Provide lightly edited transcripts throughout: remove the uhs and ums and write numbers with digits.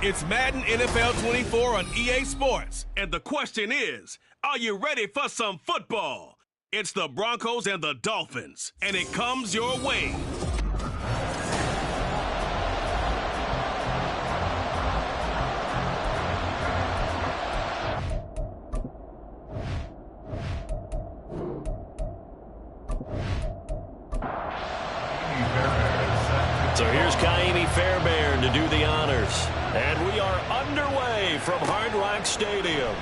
It's Madden NFL 24 on EA Sports. And the question is, are you ready for some football? It's the Broncos and the Dolphins, and it comes your way. So here's Fairbairn to do the honors. And we are underway from Hard Rock Stadium.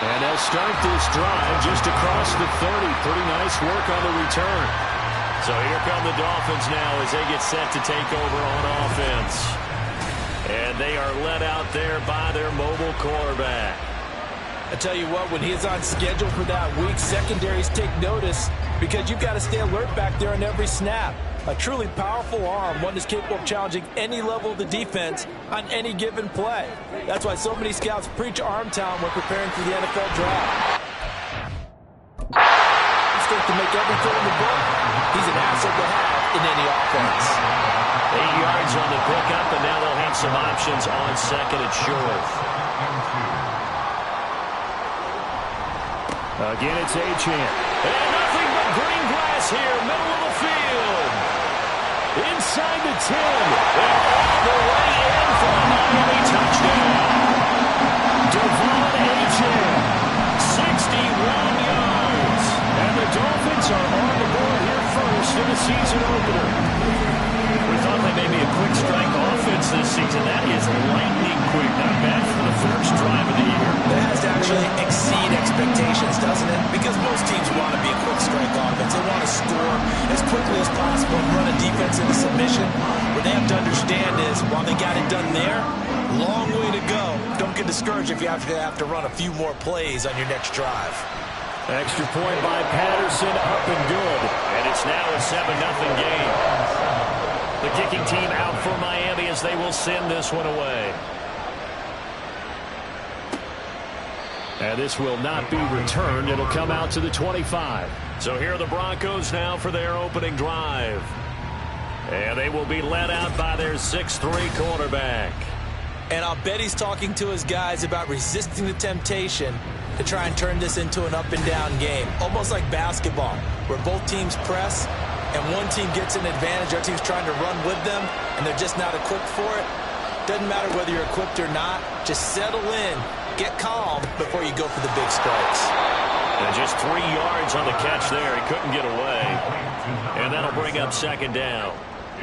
And they'll start this drive just across the 30. Pretty nice work on the return. So here come the Dolphins now as they get set to take over on offense. And they are led out there by their mobile quarterback. I tell you what, when he's on schedule for that week, secondaries take notice because you've got to stay alert back there on every snap. A truly powerful arm, one that's capable of challenging any level of the defense on any given play. That's why so many scouts preach arm talent when preparing for the NFL draft. Instinct to make every throw in the book. He's an asset to have in any offense. 8 yards on the pickup, and now they'll have some options on second and short. Again, it's Achane. And nothing but green grass here, middle of the field. Inside the 10. And all the way in for a Miami touchdown. Devon Achane, 61 yards. And the Dolphins are on the board here first in the season opener. We thought they may be a quick strike offense this season. That is lightning quick. Not bad for the first drive of the year. It has to actually exceed expectations, doesn't it? Because most teams want to be a quick strike offense. They want to score as quickly as possible and run a defense into submission. What they have to understand is, while they got it done there, long way to go. Don't get discouraged if you have to run a few more plays on your next drive. Extra point by Patterson, up and good. And it's now a 7-0 game. The kicking team out for Miami as they will send this one away. And this will not be returned. It'll come out to the 25. So here are the Broncos now for their opening drive. And they will be led out by their 6'3" quarterback. And I'll bet he's talking to his guys about resisting the temptation to try and turn this into an up-and-down game. Almost like basketball, where both teams press, and one team gets an advantage, our team's trying to run with them, and they're just not equipped for it. Doesn't matter whether you're equipped or not. Just settle in, get calm before you go for the big strikes. And just 3 yards on the catch there. He couldn't get away. And that'll bring up second down.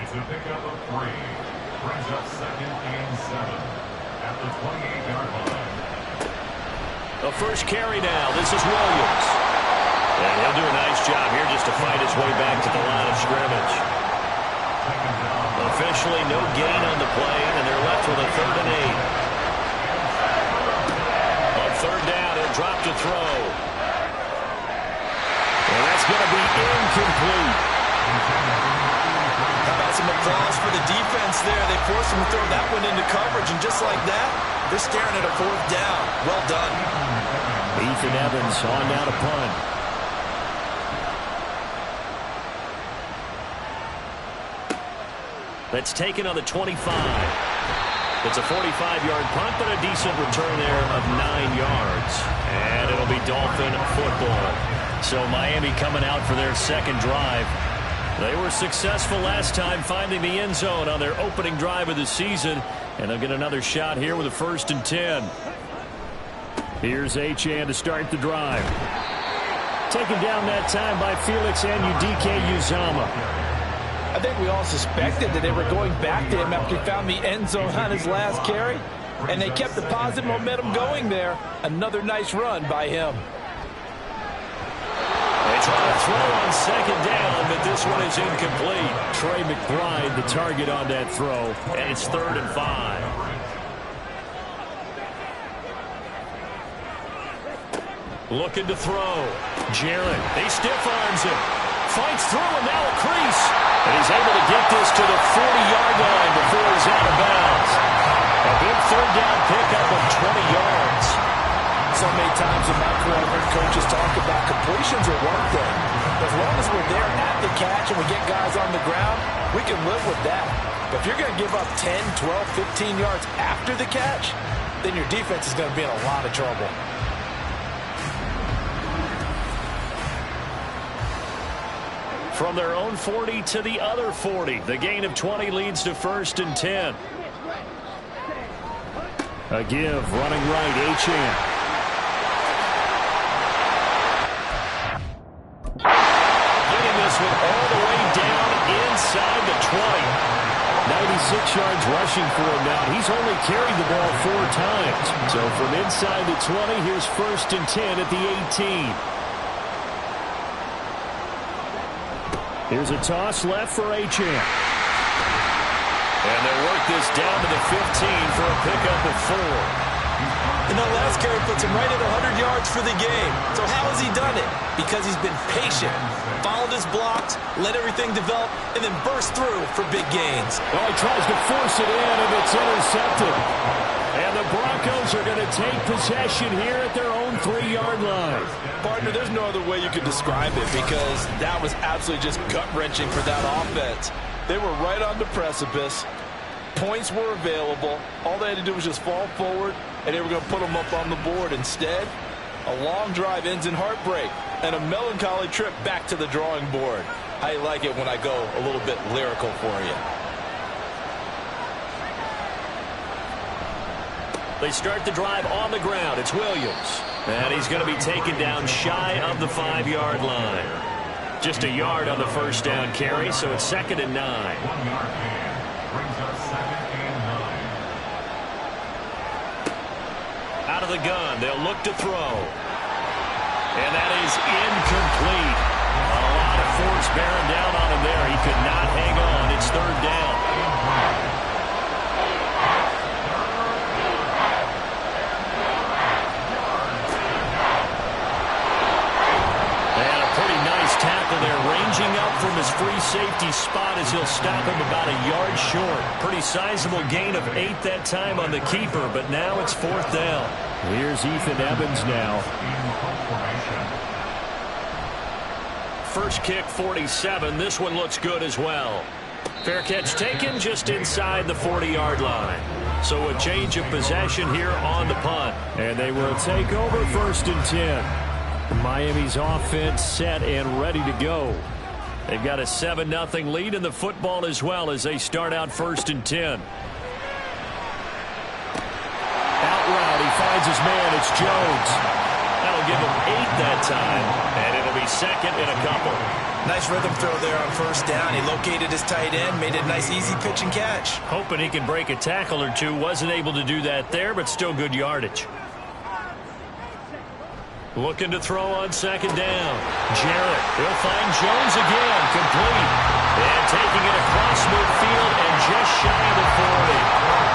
It's a pickup of 3. Brings up 2nd and 7 at the 28-yard line. The first carry now. This is Williams. And he'll do a nice job here just to fight his way back to the line of scrimmage. Officially no gain on the play, and they're left with a 3rd and 8. On 3rd down, he'll drop to throw. And that's going to be incomplete. How about some applause for the defense there? They forced him to throw that one into coverage, and just like that, they're staring at a 4th down. Well done. Ethan Evans on down to punt. That's taken on the 25. It's a 45-yard punt, but a decent return there of 9 yards. And it'll be Dolphin football. So Miami coming out for their second drive. They were successful last time finding the end zone on their opening drive of the season. And they'll get another shot here with a 1st and 10. Here's Achane to start the drive. Taken down that time by Felix Anudike-Uzomah. I think we all suspected that they were going back to him after he found the end zone on his last carry, and they kept the positive momentum going there. Another nice run by him. They try to throw on 2nd down, but this one is incomplete. Trey McBride, the target on that throw. And it's 3rd and 5. Looking to throw. Jarrett, he stiff arms him. Fights through and now a crease. And he's able to get this to the 40-yard line before he's out of bounds. A big 3rd down pickup of 20 yards. So many times in my career, I've heard coaches talk about completions are one thing. As long as we're there at the catch and we get guys on the ground, we can live with that. But if you're going to give up 10, 12, 15 yards after the catch, then your defense is going to be in a lot of trouble. From their own 40 to the other 40. The gain of 20 leads to 1st and 10. A give, running right, Achane. Getting this one all the way down inside the 20. 96 yards rushing for him now. He's only carried the ball 4 times. So from inside the 20, here's 1st and 10 at the 18. Here's a toss left for Achane. And they work this down to the 15 for a pickup of 4. And that last carry puts him right at 100 yards for the game. So how has he done it? Because he's been patient, followed his blocks, let everything develop, and then burst through for big gains. Well, he tries to force it in, and it's intercepted. And the Broncos are going to take possession here at their own 3-yard line. Partner, there's no other way you could describe it because that was absolutely just gut-wrenching for that offense. They were right on the precipice. Points were available. All they had to do was just fall forward, and they were going to put them up on the board. Instead, a long drive ends in heartbreak and a melancholy trip back to the drawing board. I like it when I go a little bit lyrical for you. They start the drive on the ground. It's Williams. And he's going to be taken down shy of the 5-yard line. Just a yard on the first down carry, so it's 2nd and 9. 1-yard gain brings up 2nd and 9. Out of the gun, they'll look to throw. And that is incomplete. A lot of force bearing down on him there. He could not hang on. It's 3rd down. Tackle there, ranging up from his free safety spot as he'll stop him about a yard short. Pretty sizable gain of 8 that time on the keeper, but now it's 4th down. Here's Ethan Evans now. First kick, 47. This one looks good as well. Fair catch taken just inside the 40-yard line. So a change of possession here on the punt. And they will take over 1st and 10. Miami's offense set and ready to go. They've got a 7-0 lead in the football as well as they start out 1st and 10. Out route, he finds his man. It's Jones. That'll give him 8 that time, and it'll be 2nd and a couple. Nice rhythm throw there on 1st down. He located his tight end, made it a nice easy pitch and catch. Hoping he can break a tackle or two. Wasn't able to do that there, but still good yardage. Looking to throw on 2nd down. Jarrett, he'll find Jones again, complete. And taking it across midfield and just shy of the 40.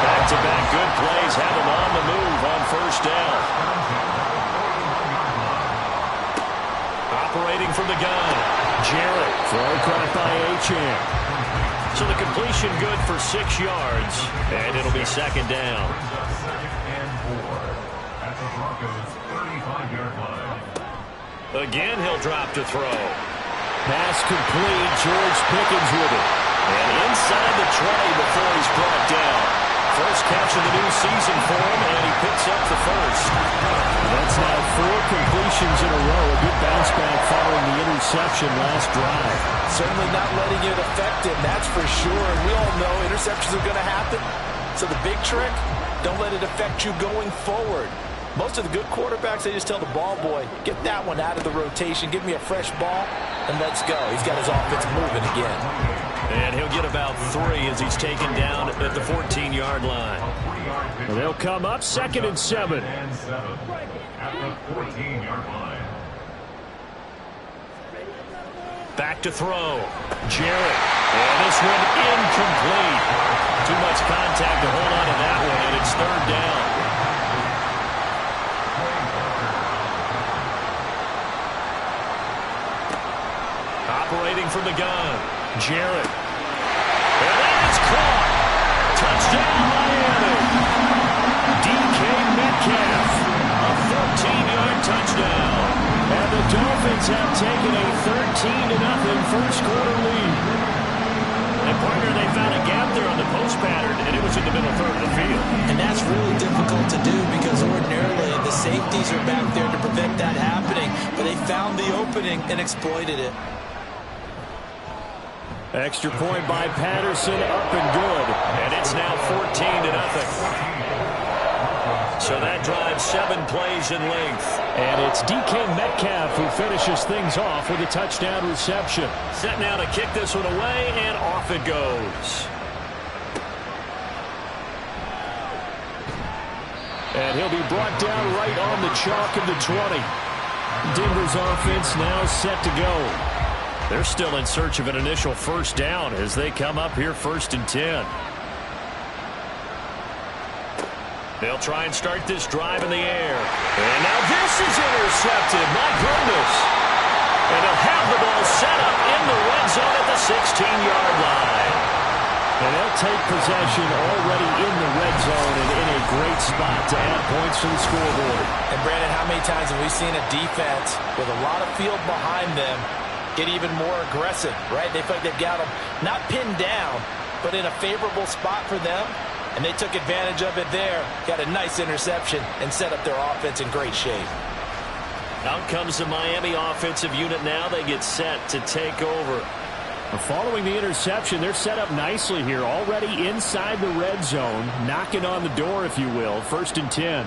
Back-to-back good plays have him on the move on 1st down. Operating from the gun. Jarrett, throw caught by Achane. So the completion good for 6 yards, and it'll be 2nd down. 2nd and 4 at the Broncos' 35-yard line. Again, he'll drop to throw. Pass complete. George Pickens with it. And inside the 20 before he's brought down. First catch of the new season for him, and he picks up the first. That's now 4 completions in a row. A good bounce back following the interception last drive. Certainly not letting it affect him, that's for sure. And we all know interceptions are going to happen. So the big trick, don't let it affect you going forward. Most of the good quarterbacks, they just tell the ball boy, get that one out of the rotation, give me a fresh ball, and let's go. He's got his offense moving again. And he'll get about 3 as he's taken down at the 14-yard line. Well, they'll come up 2nd and 7. At the 14-yard line. Back to throw. Jarrett. And this one incomplete. Too much contact to hold on to that one, and it's 3rd down. Operating from the gun. Jarrett. And that is caught. Touchdown, Miami. DK Metcalf. A 14-yard touchdown. And the Dolphins have taken a 13-0 first quarter lead. And partner, they found a gap there on the really difficult to do because ordinarily the safeties are back there to prevent that happening, but they found the opening and exploited it. Extra point by Patterson, up and good. And it's now 14-0. So that drives 7 plays in length. And it's DK Metcalf who finishes things off with a touchdown reception. Set now to kick this one away, and off it goes. And he'll be brought down right on the chalk of the 20. Denver's offense now set to go. They're still in search of an initial first down as they come up here 1st and 10. They'll try and start this drive in the air. And now this is intercepted. My goodness. And they'll have the ball set up in the red zone at the 16-yard line. And they'll take possession already in the red zone and in a great spot to add points to the scoreboard. And Brandon, how many times have we seen a defense with a lot of field behind them get even more aggressive, right? They feel like they've got them not pinned down, but in a favorable spot for them. And they took advantage of it there, got a nice interception, and set up their offense in great shape. Out comes the Miami offensive unit now. They get set to take over. Following the interception, they're set up nicely here, already inside the red zone, knocking on the door, if you will, 1st and 10.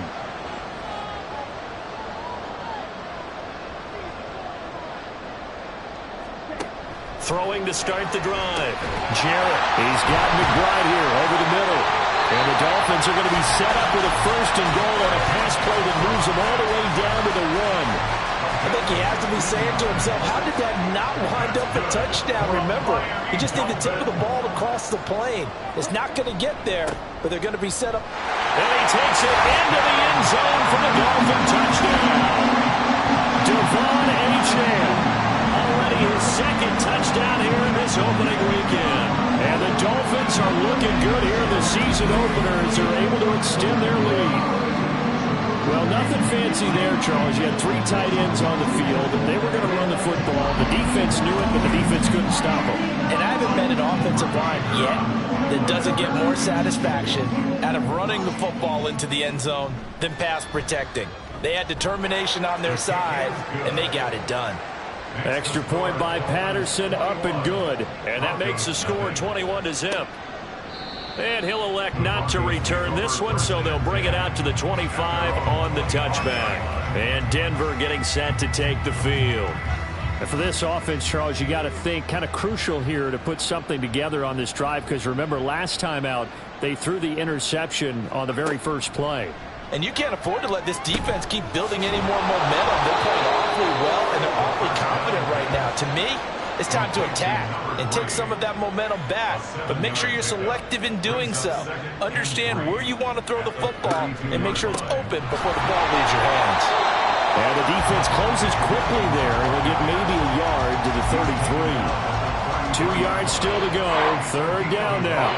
Throwing to start the drive. Jarrett, he's got McBride here over the middle. And the Dolphins are going to be set up with a 1st and goal on a pass play that moves them all the way down to the 1. I think he has to be saying to himself, how did that not wind up a touchdown? Remember, you just need the tip of the ball to cross the plane. It's not going to get there, but they're going to be set up. And he takes it into the end zone for the Dolphin touchdown. Devon Achane. Already his 2nd touchdown here in this opening weekend. And the Dolphins are looking good here in the season opener as they're able to extend their lead. Well, nothing fancy there, Charles. You had 3 tight ends on the field, and they were going to run the football. The defense knew it, but the defense couldn't stop them. And I haven't met an offensive line yet that doesn't get more satisfaction out of running the football into the end zone than pass protecting. They had determination on their side, and they got it done. Extra point by Patterson, up and good. And that makes the score 21-0. And he'll elect not to return this one, so they'll bring it out to the 25 on the touchback. And Denver getting set to take the field. And for this offense, Charles, you got to think kind of crucial here to put something together on this drive, because remember last time out they threw the interception on the very first play. And you can't afford to let this defense keep building any more momentum. They're playing awfully well, and they're awfully confident right now. To me, it's time to attack and take some of that momentum back. But make sure you're selective in doing so. Understand where you want to throw the football and make sure it's open before the ball leaves your hands. And the defense closes quickly there, and will get maybe a yard to the 33. 2 yards still to go. 3rd down now.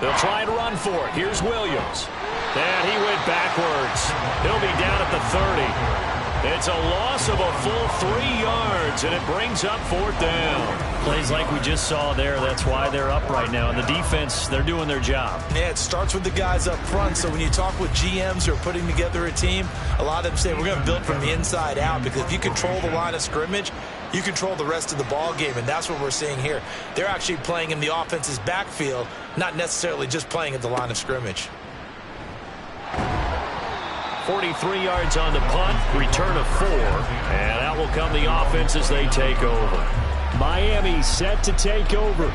They'll try and run for it. Here's Williams. And he went backwards. He'll be down at the 30. It's a loss of a full 3 yards, and it brings up 4th down. Plays like we just saw there. That's why they're up right now. And the defense, they're doing their job. Yeah, it starts with the guys up front. So when you talk with GMs who are putting together a team, a lot of them say we're going to build from the inside out, because if you control the line of scrimmage, you control the rest of the ball game, and that's what we're seeing here. They're actually playing in the offense's backfield, not necessarily just playing at the line of scrimmage. 43 yards on the punt, return of 4, and out will come the offense as they take over. Miami set to take over.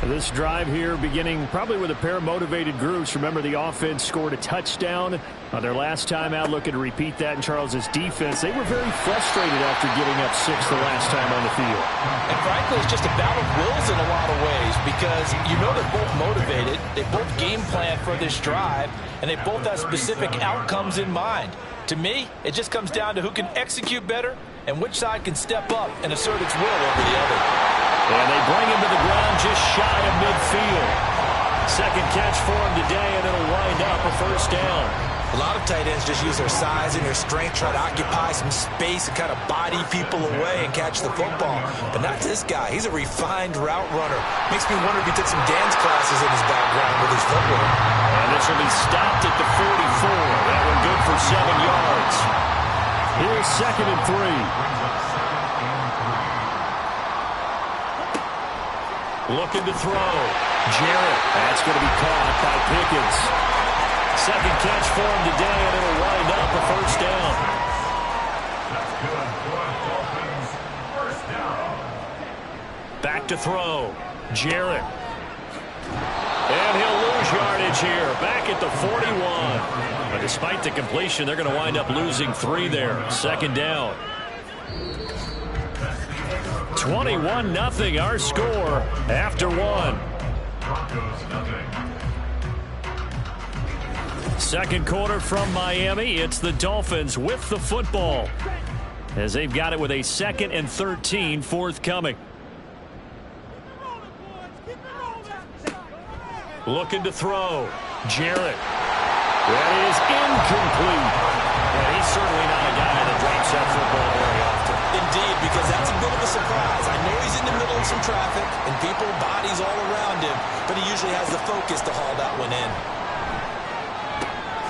This drive here beginning probably with a pair of motivated groups. Remember, the offense scored a touchdown on their last time out, looking to repeat that in Charles's defense. They were very frustrated after giving up 6 the last time on the field. And frankly, it's just a battle of wills in a lot of ways, because you know they're both motivated, they both game plan for this drive, and they both have specific outcomes in mind. To me, it just comes down to who can execute better and which side can step up and assert its will over the other. And they bring him to the ground just shy of midfield. Second catch for him today, and it'll wind up a 1st down. A lot of tight ends just use their size and their strength, try to occupy some space and kind of body people away and catch the football. But not this guy. He's a refined route runner. Makes me wonder if he took some dance classes in his background with his footwork. And this will be stopped at the 44. That one good for 7 yards. Here's 2nd and 3. Looking to throw. Jarrett. That's going to be caught by Pickens. Second catch for him today, and it'll wind up a first down. That's good. Dolphins, first down. Back to throw. Jarrett. And he'll lose yardage here. Back at the 41. But despite the completion, they're going to wind up losing 3 there. 2nd down. 21-0 our score after 1. Broncos nothing. Second quarter from Miami. It's the Dolphins with the football as they've got it with a 2nd and 13 forthcoming. Looking to throw. Jarrett. That is incomplete. And he's certainly not a guy that drops that football very often. Indeed, because that's a bit of a surprise. I know he's in the middle of some traffic and people, bodies all around him, but he usually has the focus to haul that one in.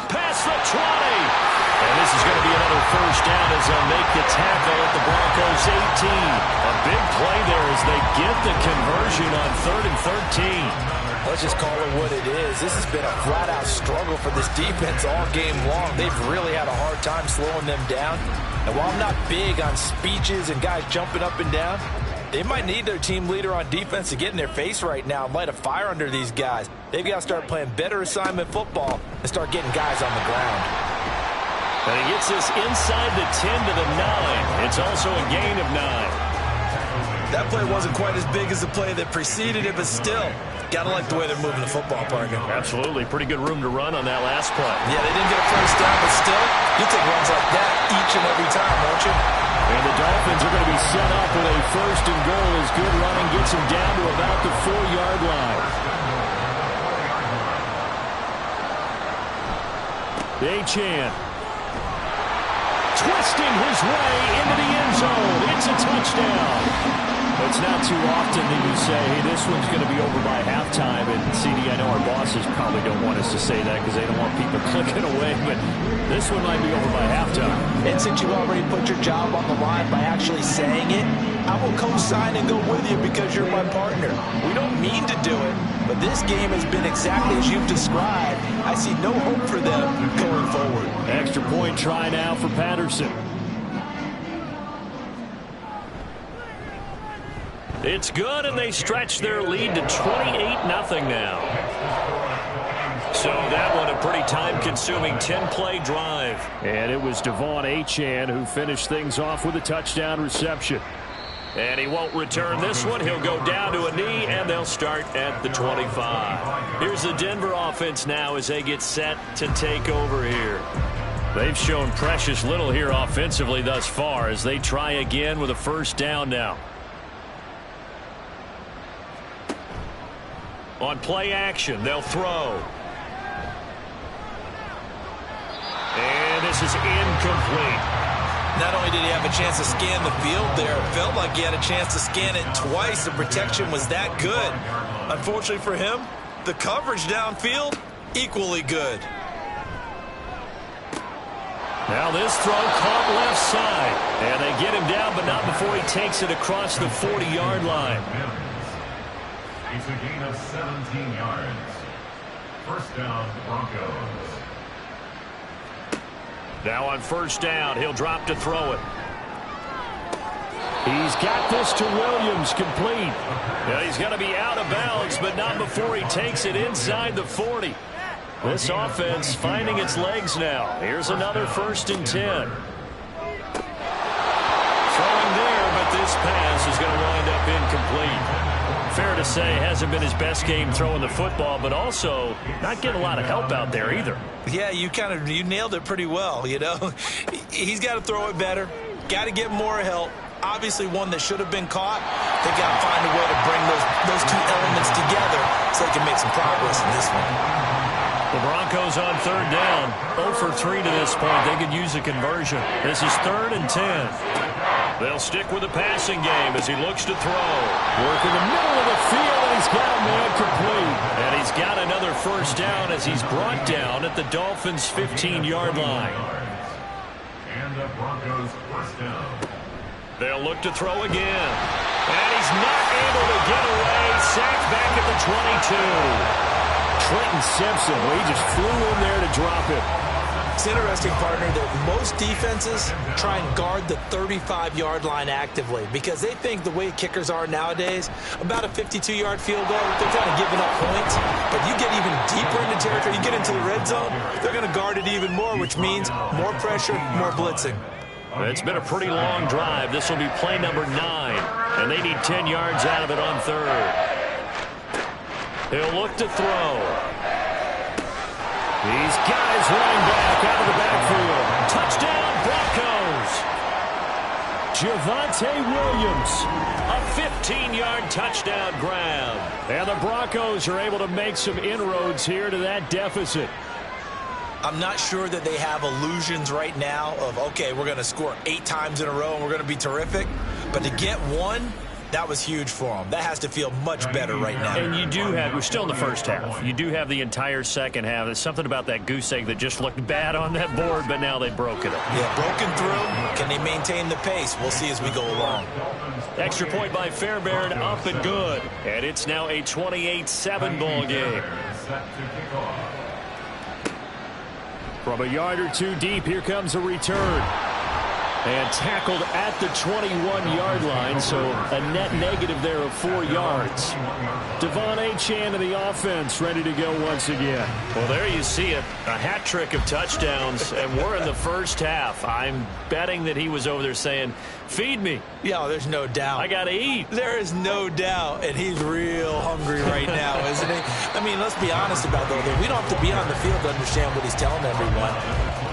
Past the 20. And this is going to be another first down as they'll make the tackle at the Broncos 18. A big play there as they get the conversion on 3rd and 13. Let's just call it what it is. This has been a flat-out struggle for this defense all game long. They've really had a hard time slowing them down. And while I'm not big on speeches and guys jumping up and down, they might need their team leader on defense to get in their face right now and light a fire under these guys. They've got to start playing better assignment football and start getting guys on the ground. And he gets this inside the 10 to the 9. It's also a gain of 9. That play wasn't quite as big as the play that preceded it, but still, gotta like the way they're moving the football, partner. Absolutely. Pretty good room to run on that last play. Yeah, they didn't get a first down, but still, you take runs like that each and every time, won't you? And the Dolphins are going to be set up with a 1st and goal as good running gets them down to about the 4-yard line. Achane. Twisting his way into the end zone. It's a touchdown. It's not too often that you say, hey, this one's going to be over by halftime. And, CD, I know our bosses probably don't want us to say that because they don't want people clicking away. But this one might be over by halftime. And since you already put your job on the line by actually saying it, I will co-sign and go with you because you're my partner. We don't mean to do it, but this game has been exactly as you've described. I see no hope for them going forward. Extra point try now for Patterson. It's good, and they stretch their lead to 28-0 now. So that one a pretty time-consuming 10-play drive. And it was Devon Achane who finished things off with a touchdown reception. And he won't return this one. He'll go down to a knee, and they'll start at the 25. Here's the Denver offense now as they get set to take over here. They've shown precious little here offensively thus far as they try again with a first down now. On play action, they'll throw. And this is incomplete. Not only did he have a chance to scan the field there, it felt like he had a chance to scan it twice. The protection was that good. Unfortunately for him, the coverage downfield, equally good. Now this throw caught left side. And they get him down, but not before he takes it across the 40-yard line. It's a gain of 17 yards. First down, Broncos. Now on first down, he'll drop to throw it. He's got this to Williams, complete. Now he's going to be out of bounds, but not before he takes it inside the 40. This offense finding its legs now. Here's another 1st and 10. Throwing there, but this pass is going to wind up incomplete. Fair to say, hasn't been his best game throwing the football, but also not getting a lot of help out there either. Yeah, you nailed it pretty well, you know. He's got to throw it better, got to get more help. Obviously one that should have been caught. They got to find a way to bring those two elements together so they can make some progress in this one. The Broncos on third down. 0 for 3 to this point. They could use a conversion. This is 3rd and 10. They'll stick with the passing game as he looks to throw. Work in the middle of the field, and he's got a man complete. And he's got another first down as he's brought down at the Dolphins' 15-yard line. And the Broncos first down. They'll look to throw again. And he's not able to get away. Sacked back at the 22. Trenton Simpson, well, he just flew in there to drop it. It's interesting, partner, that most defenses try and guard the 35-yard line actively because they think the way kickers are nowadays, about a 52-yard field goal, they're kind of giving up points. But you get even deeper into territory, you get into the red zone, they're going to guard it even more, which means more pressure, more blitzing. It's been a pretty long drive. This will be play number 9, and they need 10 yards out of it on third. He'll look to throw. He's got his running back out of the backfield. Touchdown, Broncos. Javonte Williams. A 15-yard touchdown grab. And the Broncos are able to make some inroads here to that deficit. I'm not sure that they have illusions right now of, okay, we're going to score 8 times in a row and we're going to be terrific. But to get one, that was huge for them. That has to feel much better right now. And you do have, we're still in the first half. You do have the entire second half. There's something about that goose egg that just looked bad on that board, but now they broke it up. Yeah, broken through. Can they maintain the pace? We'll see as we go along. Extra point by Fairbairn, up and good. And it's now a 28-7 ball game. From a yard or two deep, here comes a return. And tackled at the 21-yard line, so a net negative there of 4 yards. Devon Achane of the offense ready to go once again. Well, there you see it. A hat trick of touchdowns, and we're in the first half. I'm betting that he was over there saying, feed me. Yeah, there's no doubt. I got to eat. There is no doubt, and he's real hungry right now, isn't he? I mean, let's be honest about that, though. We don't have to be on the field to understand what he's telling everyone.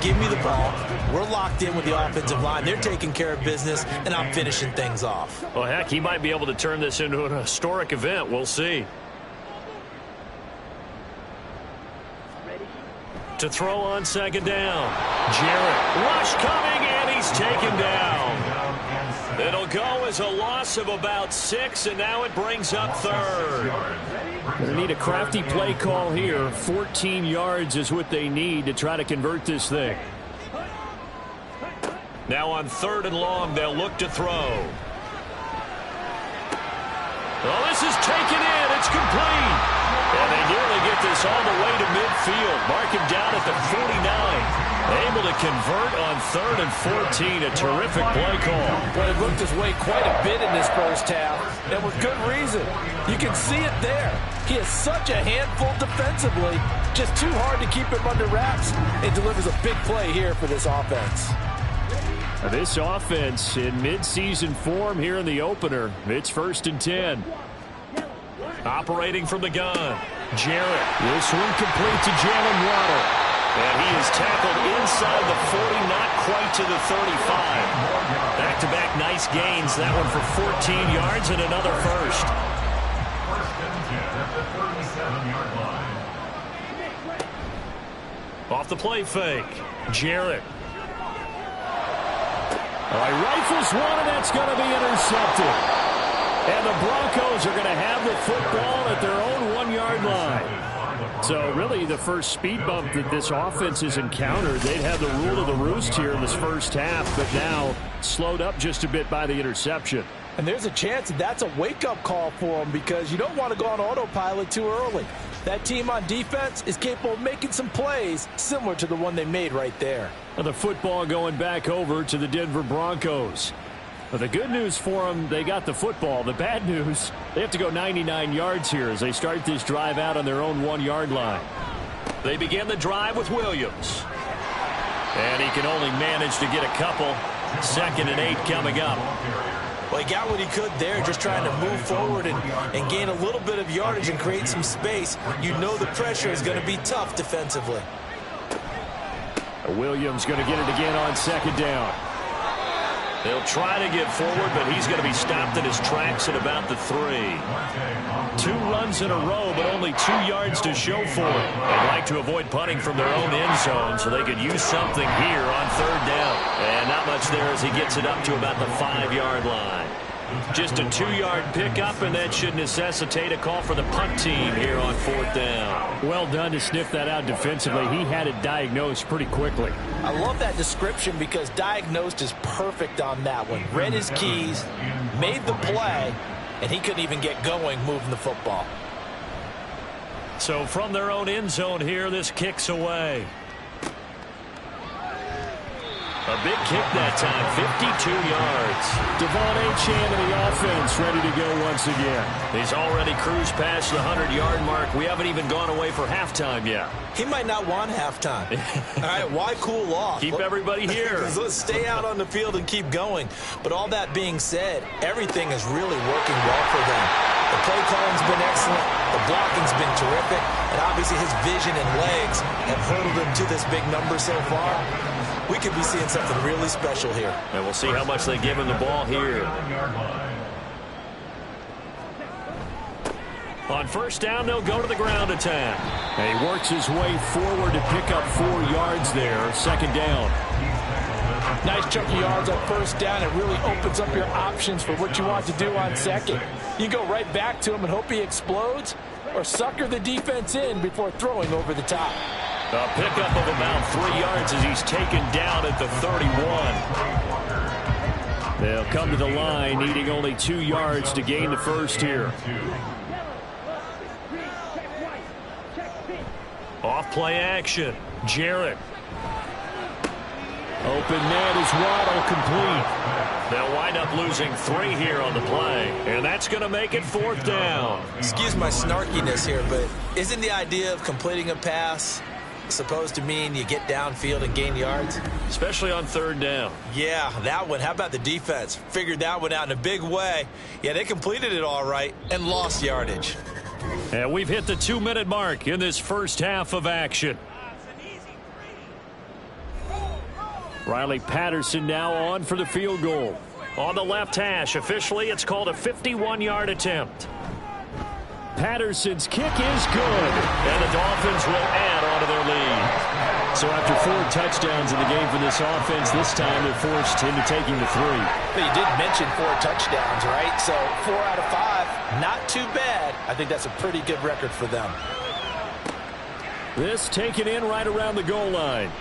Give me the ball. We're locked in with the offensive line. They're taking care of business, and I'm finishing things off. Well, heck, he might be able to turn this into an historic event. We'll see. To throw on second down. Jarrett. Rush coming, and he's taken down. It'll go as a loss of about 6, and now it brings up third. They need a crafty play call here. 14 yards is what they need to try to convert this thing. Now on 3rd and long, they'll look to throw. Well, this is taken in. It's complete. And they nearly get this all the way to midfield. Mark him down at the 49. Able to convert on 3rd and 14. A terrific play call. Well, it looked his way quite a bit in this first half, and with good reason. You can see it there. He is such a handful defensively. Just too hard to keep him under wraps. It delivers a big play here for this offense. This offense in midseason form here in the opener. It's 1st and 10. Operating from the gun. Jarrett. This one complete to Jalen Waddle. And he is tackled inside the 40, not quite to the 35. Back-to-back nice gains. That one for 14 yards and another first. 1st and 10 at the 37-yard line. Off the play fake. Jarrett. All right, rifles one, and that's going to be intercepted. And the Broncos are going to have the football at their own 1-yard line. So really the first speed bump that this offense has encountered, they'd have the rule of the roost here in this first half, but now slowed up just a bit by the interception. And there's a chance that that's a wake-up call for them because you don't want to go on autopilot too early. That team on defense is capable of making some plays similar to the one they made right there. Well, the football going back over to the Denver Broncos. Well, the good news for them, they got the football. The bad news, they have to go 99 yards here as they start this drive out on their own 1-yard line. They begin the drive with Williams. And he can only manage to get a couple. 2nd and 8 coming up. Well, he got what he could there, just trying to move forward and gain a little bit of yardage and create some space. You know the pressure is going to be tough defensively. Williams going to get it again on 2nd down. They'll try to get forward, but he's going to be stopped in his tracks at about the 3. 2 runs in a row, but only 2 yards to show for it. They'd like to avoid punting from their own end zone so they could use something here on 3rd down. And not much there as he gets it up to about the 5-yard line. Just a 2-yard pickup, and that should necessitate a call for the punt team here on 4th down. Well done to sniff that out defensively. He had it diagnosed pretty quickly. I love that description because diagnosed is perfect on that one. Read his keys, made the play, and he couldn't even get going moving the football. So from their own end zone here, this kicks away. A big kick that time, 52 yards. Devon Achane in the offense, ready to go once again. He's already cruised past the 100-yard mark. We haven't even gone away for halftime yet. He might not want halftime. All right, why cool off? Keep everybody here. Let's stay out on the field and keep going. But all that being said, everything is really working well for them. The play calling's been excellent. The blocking's been terrific. And obviously his vision and legs have hurdled him to this big number so far. We could be seeing something really special here. And we'll see how much they give him the ball here. On 1st down, they'll go to the ground attack. And he works his way forward to pick up 4 yards there. 2nd down. Nice chunk of yards on 1st down. It really opens up your options for what you want to do on 2nd. You go right back to him and hope he explodes, or sucker the defense in before throwing over the top. A pickup of about 3 yards as he's taken down at the 31. They'll come to the line, needing only 2 yards to gain the 1st here. Off play action. Jarrett. Open man is Waddle, complete. They'll wind up losing 3 here on the play, and that's going to make it 4th down. Excuse my snarkiness here, but isn't the idea of completing a pass supposed to mean you get downfield and gain yards? Especially on 3rd down. Yeah, that one. How about the defense? Figured that one out in a big way. Yeah, they completed it all right and lost yardage. And we've hit the 2-minute mark in this first half of action. Riley Patterson now on for the field goal. On the left hash, officially, it's called a 51-yard attempt. Patterson's kick is good. And the Dolphins will add on to their lead. So after 4 touchdowns in the game for this offense, this time they're forced into taking the 3. But you did mention 4 touchdowns, right? So 4 out of 5, not too bad. I think that's a pretty good record for them. This taken in right around the goal line.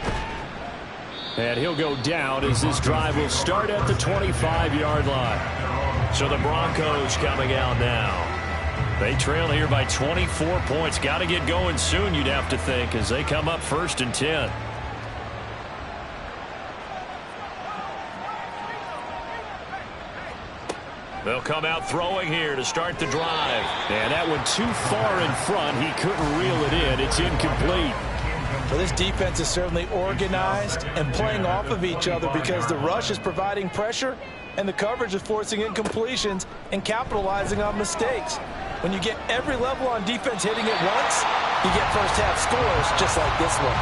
And he'll go down as this drive will start at the 25-yard line. So the Broncos coming out now. They trail here by 24 points. Got to get going soon, you'd have to think, as they come up 1st and 10. They'll come out throwing here to start the drive. And that one too far in front. He couldn't reel it in. It's incomplete. Well, this defense is certainly organized and playing off of each other because the rush is providing pressure and the coverage is forcing incompletions and capitalizing on mistakes. When you get every level on defense hitting it once, you get first-half scores just like this one.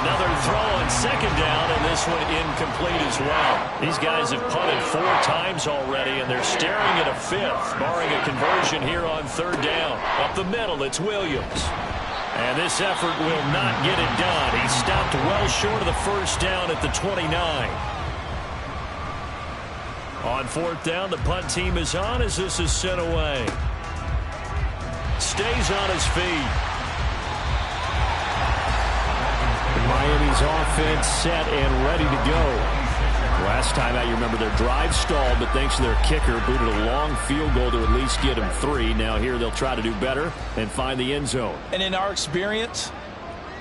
Another throw on 2nd down, and this one incomplete as well. These guys have punted 4 times already, and they're staring at a 5th, barring a conversion here on 3rd down. Up the middle, it's Williams. And this effort will not get it done. He stopped well short of the 1st down at the 29. On 4th down, the punt team is on as this is sent away. Stays on his feet. Miami's offense set and ready to go. Last time out, you remember their drive stalled, but thanks to their kicker, booted a long field goal to at least get them 3. Now here they'll try to do better and find the end zone. And in our experience,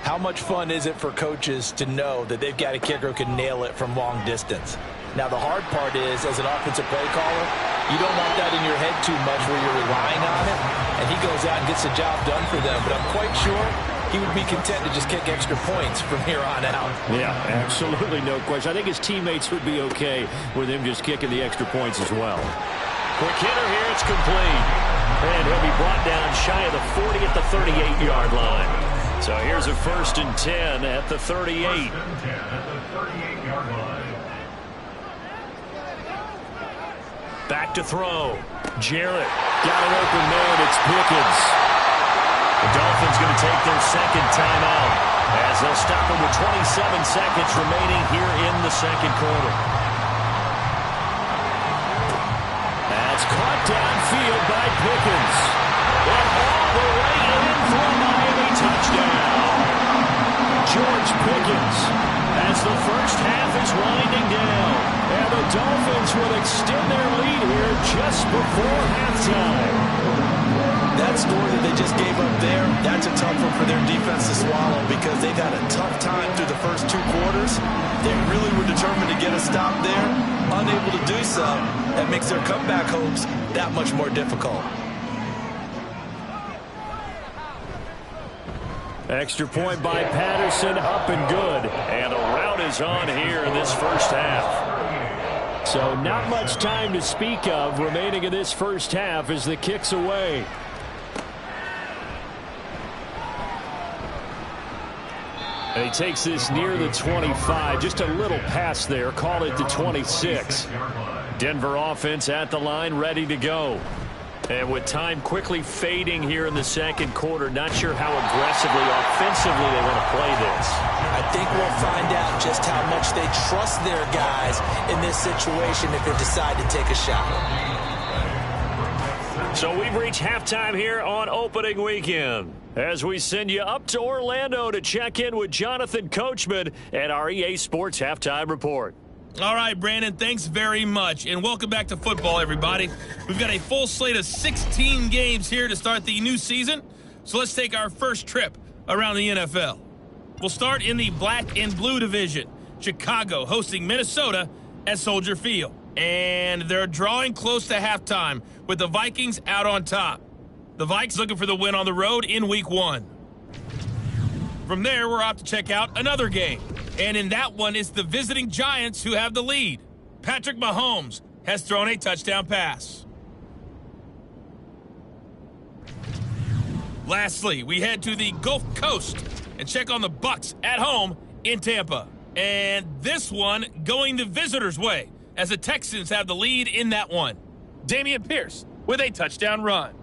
how much fun is it for coaches to know that they've got a kicker who can nail it from long distance? Now, the hard part is, as an offensive play caller, you don't want that in your head too much where you're relying on it, and he goes out and gets the job done for them. But I'm quite sure he would be content to just kick extra points from here on out. Yeah, absolutely no question. I think his teammates would be okay with him just kicking the extra points as well. Quick hitter here, it's complete. And he'll be brought down shy of the 40 at the 38-yard line. So here's a 1st and 10 at the 38. back to throw. Jarrett. Got an open man. It's Pickens. The Dolphins going to take their second timeout as they'll stop him with 27 seconds remaining here in the second quarter. That's caught downfield by Pickens. And all the way in for a Miami touchdown. George Pickens as the first half is winding down. And the Dolphins will extend their lead here just before halftime. That score that they just gave up there, that's a tough one for their defense to swallow because they've had a tough time through the first two quarters. They really were determined to get a stop there, unable to do so. That makes their comeback hopes that much more difficult. Extra point by Patterson, up and good. And a rout is on here in this first half. So not much time to speak of remaining in this first half as the kick's away. And he takes this near the 25. Just a little pass there. Call it the 26. Denver offense at the line, ready to go. And with time quickly fading here in the second quarter, not sure how aggressively, offensively they want to play this. I think we'll find out just how much they trust their guys in this situation if they decide to take a shot. So we've reached halftime here on opening weekend as we send you up to Orlando to check in with Jonathan Coachman at our EA Sports Halftime Report. All right, Brandon, thanks very much, and welcome back to football, everybody. We've got a full slate of 16 games here to start the new season, so let's take our first trip around the NFL. We'll start in the black and blue division. Chicago hosting Minnesota at Soldier Field, and they're drawing close to halftime with the Vikings out on top. The Vikes looking for the win on the road in Week 1. From there, we're off to check out another game. And in that one, it's the visiting Giants who have the lead. Patrick Mahomes has thrown a touchdown pass. Lastly, we head to the Gulf Coast and check on the Bucs at home in Tampa. And this one going the visitors' way as the Texans have the lead in that one. Dameon Pierce with a touchdown run.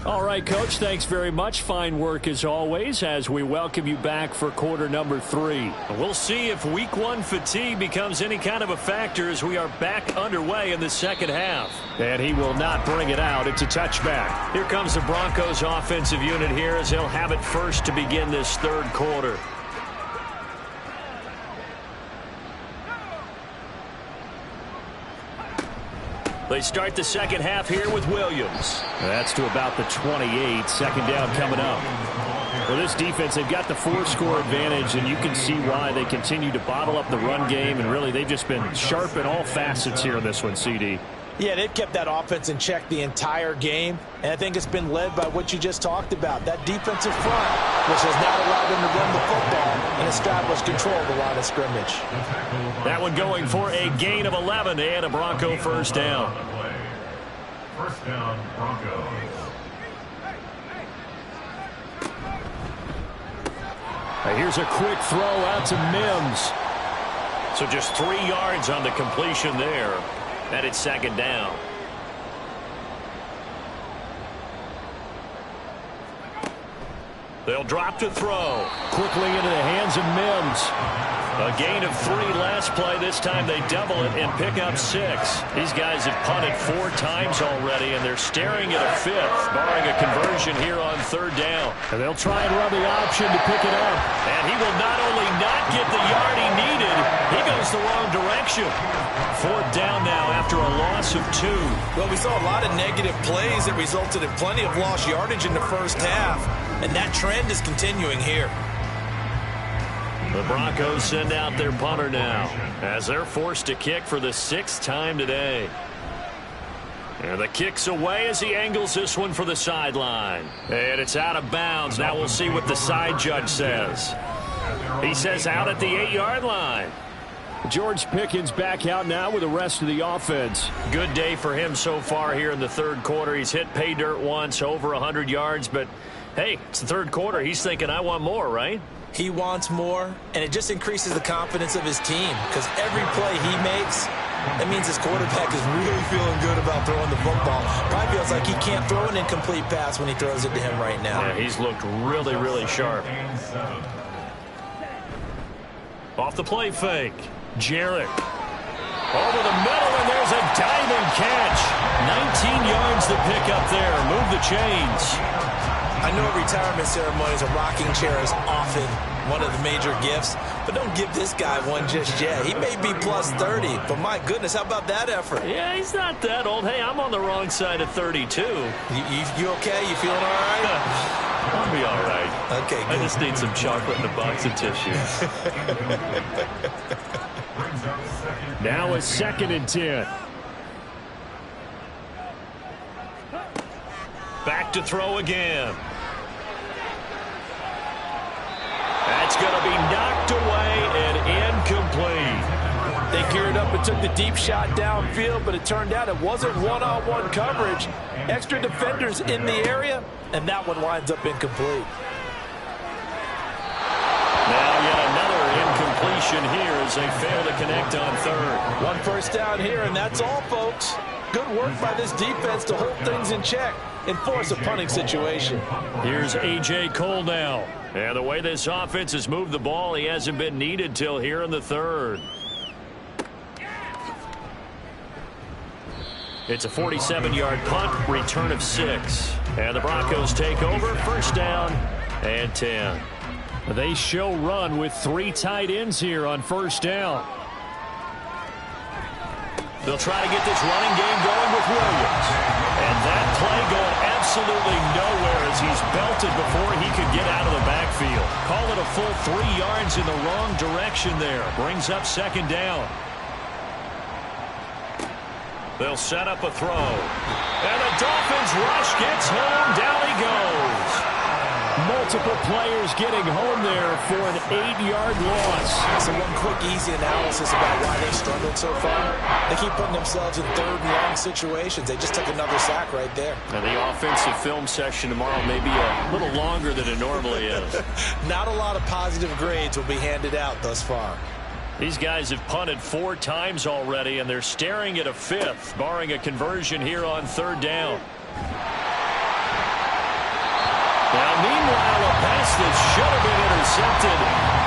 All right, Coach, thanks very much. Fine work as always as we welcome you back for quarter number 3. We'll see if Week 1 fatigue becomes any kind of a factor as we are back underway in the second half. And he will not bring it out. It's a touchback. Here comes the Broncos offensive unit here as they'll have it first to begin this third quarter. They start the second half here with Williams. That's to about the 28. Second down coming up. For this defense, they've got the 4-score advantage, and you can see why they continue to bottle up the run game, and really they've just been sharp in all facets here in this one, CD. Yeah, they've kept that offense in check the entire game, and I think it's been led by what you just talked about, that defensive front, which has not allowed them to run the football and establish control of the line of scrimmage. That one going for a gain of 11 and a Bronco first down. First down, Broncos. Here's a quick throw out to Mims. So just 3 yards on the completion there. And it's second down. They'll drop to throw. Quickly into the hands of Mims. A gain of 3 last play. This time they double it and pick up 6. These guys have punted 4 times already, and they're staring at a 5th, barring a conversion here on third down. And they'll try and run the option to pick it up. And he will not only not get the yard he needed, he goes the wrong direction. Fourth down now after a loss of 2. Well, we saw a lot of negative plays that resulted in plenty of lost yardage in the first half, and that trend is continuing here. The Broncos send out their punter now as they're forced to kick for the 6th time today. And the kick's away as he angles this one for the sideline. And it's out of bounds. Now we'll see what the side judge says. He says out at the 8-yard line. George Pickens back out now with the rest of the offense. Good day for him so far here in the third quarter. He's hit pay dirt once, over 100 yards. But, hey, it's the third quarter. He's thinking, I want more, right? He wants more, and it just increases the confidence of his team because every play he makes, that means his quarterback is really feeling good about throwing the football. Probably feels like he can't throw an incomplete pass when he throws it to him right now. Yeah, he's looked really, really sharp. Off the play fake. Jarrett. Over the middle, and there's a diving catch. 19 yards to pick up there. Move the chains. I know at retirement ceremonies, a rocking chair is often one of the major gifts, but don't give this guy one just yet. He may be plus 30, but my goodness, how about that effort? Yeah, he's not that old. Hey, I'm on the wrong side of 32. You okay? You feeling all right? I'll be all right. Okay, good. I just need some chocolate and a box of tissues. Now a 2nd and 10. Back to throw again. That's going to be knocked away and incomplete. They geared up and took the deep shot downfield, but it turned out it wasn't one-on-one coverage. Extra defenders in the area, and that one winds up incomplete. Now yet another incompletion here as they fail to connect on third. 1 first down here, and that's all, folks. Good work by this defense to hold things in check and force a punting situation. Here's A.J. Cole now. And the way this offense has moved the ball, he hasn't been needed till here in the third. It's a 47-yard punt, return of 6. And the Broncos take over, first down and 10. They show run with 3 tight ends here on first down. They'll try to get this running game going with Williams. And that play going absolutely nowhere as he's belted before he could get out of the backfield. Call it a full 3 yards in the wrong direction there. Brings up second down. They'll set up a throw. And the Dolphins rush gets home. Down he goes. Multiple players getting home there for an 8-yard loss. So one quick, easy analysis about why they struggled so far. They keep putting themselves in third and long situations. They just took another sack right there. And the offensive film session tomorrow may be a little longer than it normally is. Not a lot of positive grades will be handed out thus far. These guys have punted 4 times already, and they're staring at a 5th, barring a conversion here on third down. Now, meanwhile, a pass that should have been intercepted,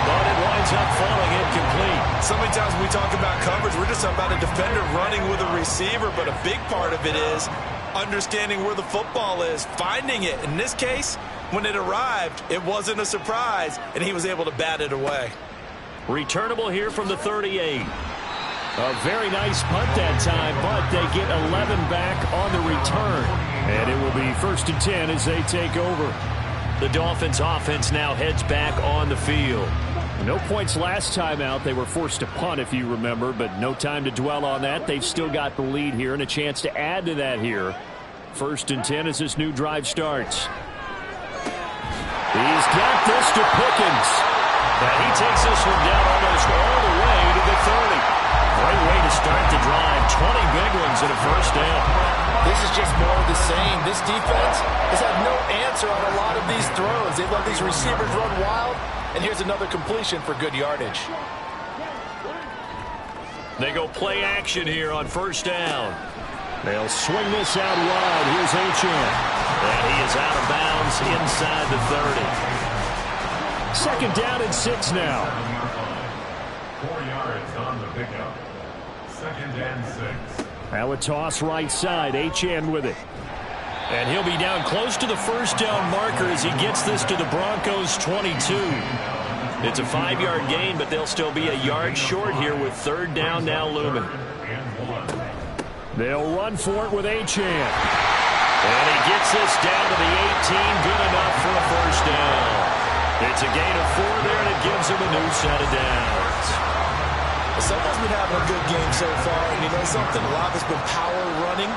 but it winds up falling incomplete. So many times when we talk about coverage, we're just talking about a defender running with a receiver, but a big part of it is understanding where the football is, finding it. In this case, when it arrived, it wasn't a surprise, and he was able to bat it away. Returnable here from the 38. A very nice punt that time, but they get 11 back on the return. And it will be 1st and 10 as they take over. The Dolphins offense now heads back on the field. No points last time out. They were forced to punt, if you remember, but no time to dwell on that. They've still got the lead here and a chance to add to that here. 1st and 10 as this new drive starts. He's got this to Pickens. And he takes this one down almost all the way to the 30. Great way to start the drive. 20 big ones and a first down. This is just more of the same. This defense has had no answer on a lot of these throws. They let these receivers run wild, and here's another completion for good yardage. They go play action here on first down. They'll swing this out wide. Here's Achane. And he is out of bounds inside the 30. 2nd down and 6 now. 4 yards on the pickup. 2nd and 6. Now a toss right side. Achane with it. And he'll be down close to the first down marker as he gets this to the Broncos' 22. It's a 5-yard gain, but they'll still be a yard short here with third down now looming. They'll run for it with Achane. And he gets this down to the 18. Good enough for a first down. It's a gain of 4 there, and it gives him a new set of downs. Someone's been having a good game so far, and you know something? A lot of it's been power running.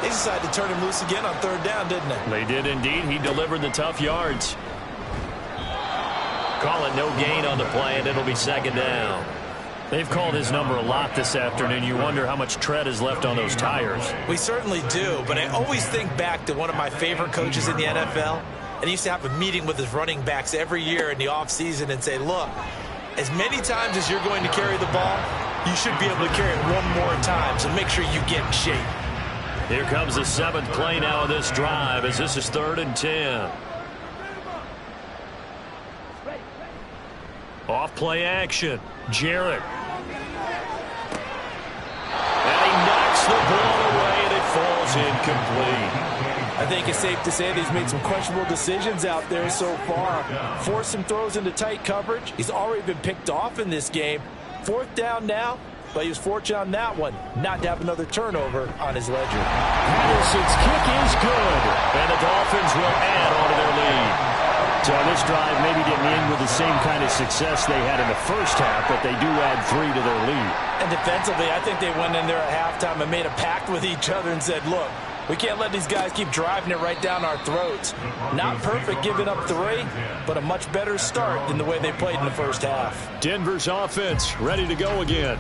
They decided to turn him loose again on 3rd down, didn't they? They did indeed. He delivered the tough yards. Call it no gain on the play, and it'll be 2nd down. They've called his number a lot this afternoon. You wonder how much tread is left on those tires. We certainly do, but I always think back to one of my favorite coaches in the NFL, and he used to have a meeting with his running backs every year in the offseason and say, look, as many times as you're going to carry the ball, you should be able to carry it one more time, so make sure you get in shape. Here comes the 7th play now of this drive as this is 3rd and 10. Off play action. Jarrett. And he knocks the ball away and it falls incomplete. I think it's safe to say that he's made some questionable decisions out there so far. Forced some throws into tight coverage. He's already been picked off in this game. 4th down now, but he was fortunate on that one not to have another turnover on his ledger. Patterson's kick is good. And the Dolphins will add on to their lead. So this drive maybe didn't end with the same kind of success they had in the first half, but they do add 3 to their lead. And defensively, I think they went in there at halftime and made a pact with each other and said, look, we can't let these guys keep driving it right down our throats. Not perfect giving up 3, but a much better start than the way they played in the first half. Denver's offense ready to go again.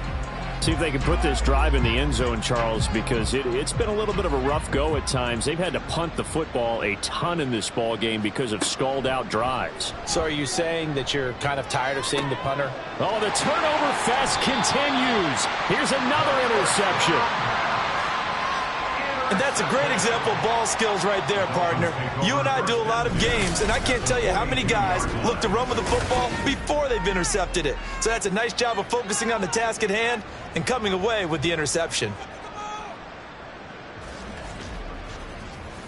See if they can put this drive in the end zone, Charles, because it's been a little bit of a rough go at times. They've had to punt the football a ton in this ball game because of stalled-out drives. So are you saying that you're kind of tired of seeing the punter? Oh, the turnover fest continues. Here's another interception. And that's a great example of ball skills right there, partner. You and I do a lot of games, and I can't tell you how many guys look to run with the football before they've intercepted it. So that's a nice job of focusing on the task at hand and coming away with the interception.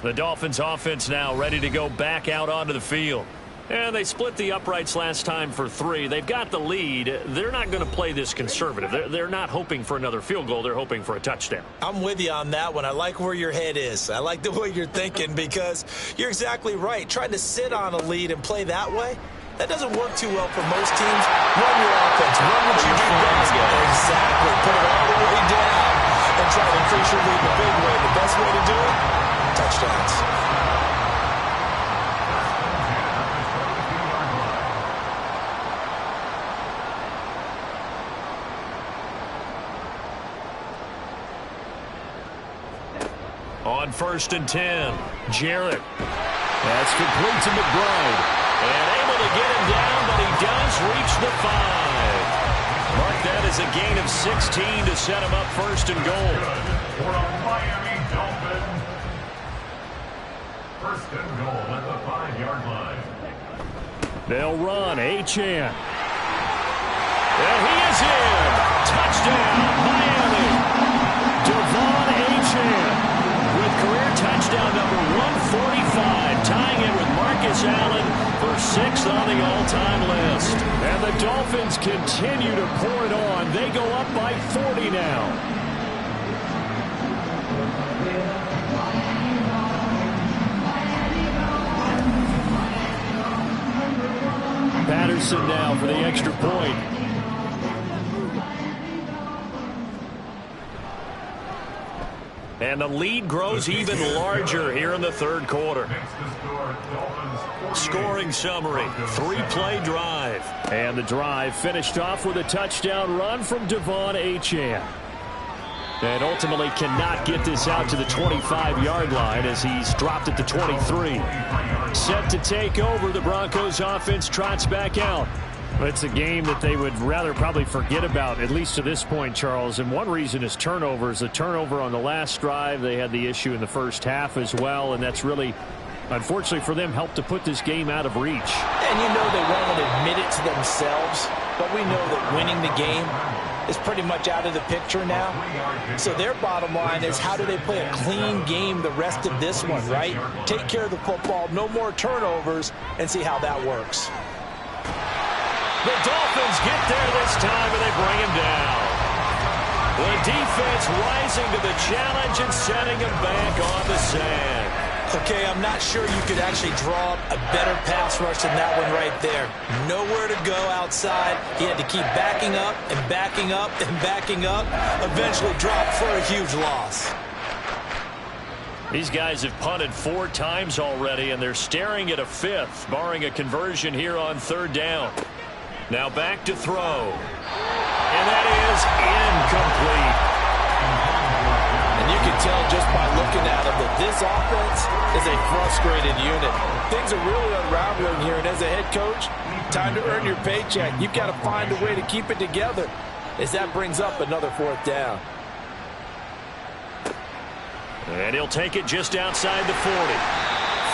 The Dolphins offense now ready to go back out onto the field. And they split the uprights last time for 3. They've got the lead. They're not going to play this conservative. They're not hoping for another field goal. They're hoping for a touchdown. I'm with you on that one. I like where your head is. I like the way you're thinking because you're exactly right. Trying to sit on a lead and play that way, that doesn't work too well for most teams. Run your offense. Run what you do best. Exactly. Put it all the way down and try to increase your lead the big way. The best way to do it, touchdowns. On 1st and 10, Jarrett. That's complete to McBride. And able to get him down, but he does reach the 5. Mark that as a gain of 16 to set him up 1st and goal. For a Miami Dolphins. 1st and goal at the 5-yard line. They'll run. Achane. And he is in. Touchdown, Miami. Devon Achane. Career touchdown number 145, tying it with Marcus Allen for 6th on the all-time list. And the Dolphins continue to pour it on. They go up by 40 now. Patterson now for the extra point. And the lead grows even larger here in the 3rd quarter. Scoring summary, 3-play drive. And the drive finished off with a touchdown run from Devon Achane. And ultimately cannot get this out to the 25-yard line as he's dropped at the 23. Set to take over, the Broncos offense trots back out. It's a game that they would rather probably forget about, at least to this point, Charles. And one reason is turnovers. The turnover on the last drive, they had the issue in the first half as well, and that's really, unfortunately for them, helped to put this game out of reach. And you know they won't admit it to themselves, but we know that winning the game is pretty much out of the picture now. So their bottom line is, how do they play a clean game the rest of this one, right? Take care of the football, no more turnovers, and see how that works. The Dolphins get there this time, and they bring him down. The defense rising to the challenge and setting him back on the sand. Okay, I'm not sure you could actually draw up a better pass rush than that one right there. Nowhere to go outside. He had to keep backing up and backing up and backing up. Eventually dropped for a huge loss. These guys have punted 4 times already, and they're staring at a 5th, barring a conversion here on 3rd down. Now back to throw. And that is incomplete. And you can tell just by looking at him that this offense is a frustrated unit. Things are really unraveling here, and as a head coach, time to earn your paycheck. You've got to find a way to keep it together as that brings up another 4th down. And he'll take it just outside the 40.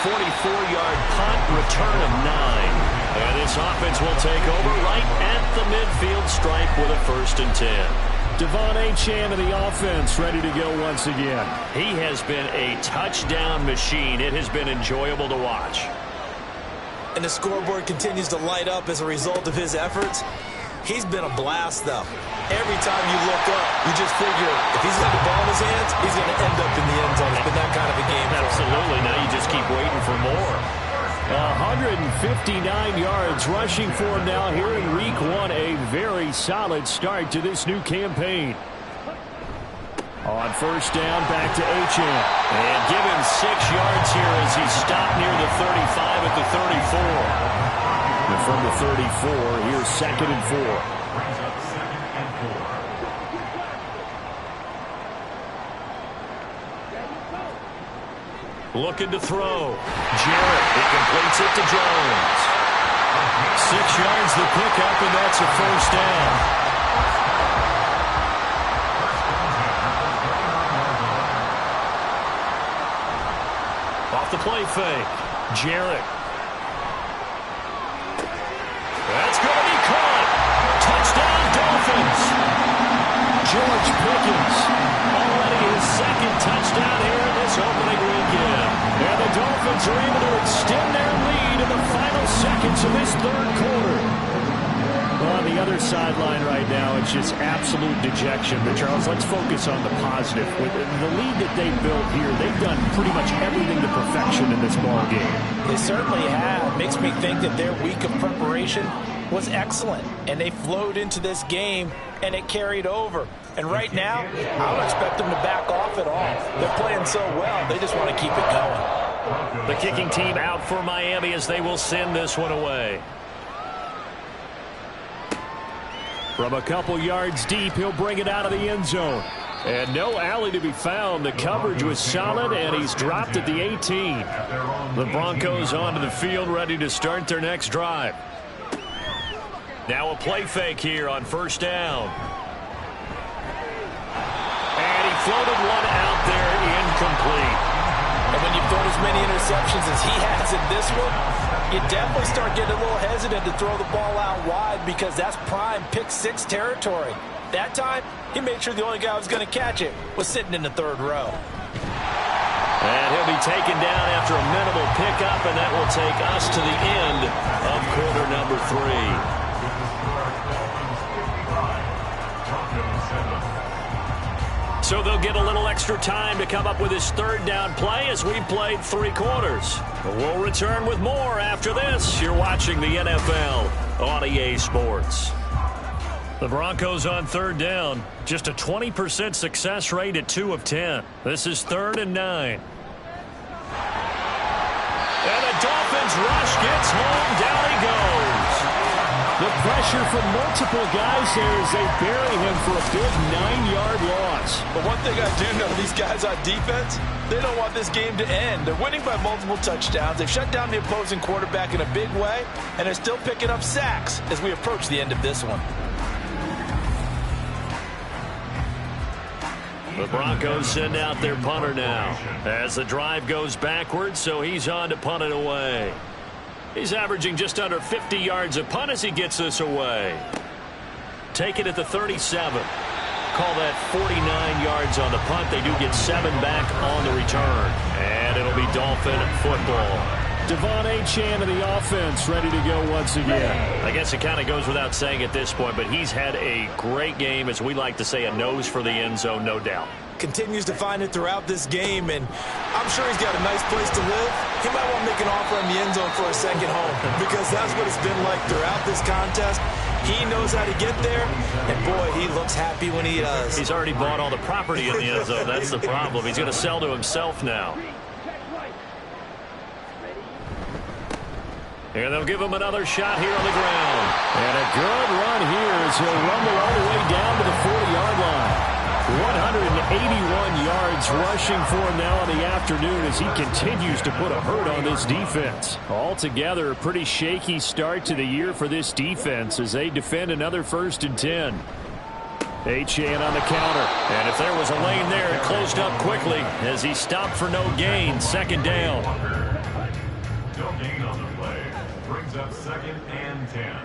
44-yard punt, return of 9. And this offense will take over right at the midfield stripe with a 1st and 10. Devon Achane of the offense ready to go once again. He has been a touchdown machine. It has been enjoyable to watch. And the scoreboard continues to light up as a result of his efforts. He's been a blast, though. Every time you look up, you just figure if he's got the ball in his hands, he's going to end up in the end zone. It's been that kind of a game. Absolutely. Now you just keep waiting for more. 159 yards rushing for him now here in week 1. A very solid start to this new campaign. On 1st down, back to Achane. And give him 6 yards here as he stopped near the 35 at the 34. And from the 34, here's 2nd and 4. Brings up 2nd and 4. Looking to throw. Jarrett, he completes it to Jones. 6 yards the pickup, and that's a 1st down. Off the play fake. Jarrett. That's going to be caught. Touchdown, Dolphins. George Pickens. Already his 2nd touchdown here in this opening weekend. And the Dolphins are able to extend their lead in the final seconds of this 3rd quarter. Well, on the other sideline right now, it's just absolute dejection. But, Charles, let's focus on the positive. With the lead that they've built here, they've done pretty much everything to perfection in this ball game. They certainly have. Makes me think that their week of preparation was excellent, and they flowed into this game, and it carried over. And right now, I don't expect them to back off at all. They're playing so well, they just want to keep it going. The kicking team out for Miami as they will send this one away. From a couple yards deep, he'll bring it out of the end zone. And no alley to be found. The coverage was solid, and he's dropped at the 18. The Broncos onto the field, ready to start their next drive. Now a play fake here on 1st down. And he floated one out there, incomplete. And when you've thrown as many interceptions as he has in this one, you definitely start getting a little hesitant to throw the ball out wide because that's prime pick 6 territory. That time, he made sure the only guy who was going to catch it was sitting in the 3rd row. And he'll be taken down after a minimal pickup, and that will take us to the end of quarter number 3. So they'll get a little extra time to come up with his 3rd down play as we played 3 quarters. We'll return with more after this. You're watching the NFL on EA Sports. The Broncos on 3rd down. Just a 20% success rate at 2 of 10. This is 3rd and 9. And the Dolphins rush gets home. Down he goes. The pressure from multiple guys there as they bury him for a big 9-yard loss. But one thing I do know, these guys on defense, they don't want this game to end. They're winning by multiple touchdowns. They've shut down the opposing quarterback in a big way, and they're still picking up sacks as we approach the end of this one. The Broncos send out their punter now as the drive goes backwards, so he's on to punt it away. He's averaging just under 50 yards a punt as he gets this away. Take it at the 37. Call that 49 yards on the punt. They do get 7 back on the return. And it'll be Dolphin football. Devon Achane of the offense ready to go once again. I guess it kind of goes without saying at this point, but he's had a great game, as we like to say, a nose for the end zone, no doubt. Continues to find it throughout this game, and I'm sure he's got a nice place to live. He might want to make an offer in the end zone for a second home because that's what it's been like throughout this contest. He knows how to get there, and boy, he looks happy when he does. He's already bought all the property in the end zone. That's the problem. He's going to sell to himself now. And they'll give him another shot here on the ground. And a good run here as he'll rumble all the way down to the 40-yard line. 181 yards rushing for him now in the afternoon as he continues to put a hurt on this defense. Altogether, a pretty shaky start to the year for this defense as they defend another 1st and 10. Achane on the counter. And if there was a lane there, it closed up quickly as he stopped for no gain. 2nd down. No gain on the play. Brings up 2nd and 10.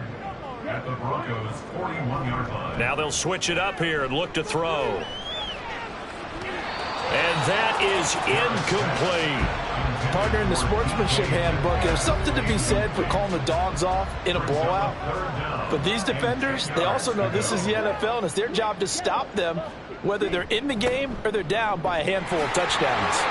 At the Broncos' 41-yard line. Now they'll switch it up here and look to throw. And that is incomplete. Partner, in the sportsmanship handbook, there's something to be said for calling the dogs off in a blowout. But these defenders, they also know this is the NFL, and it's their job to stop them, whether they're in the game or they're down by a handful of touchdowns.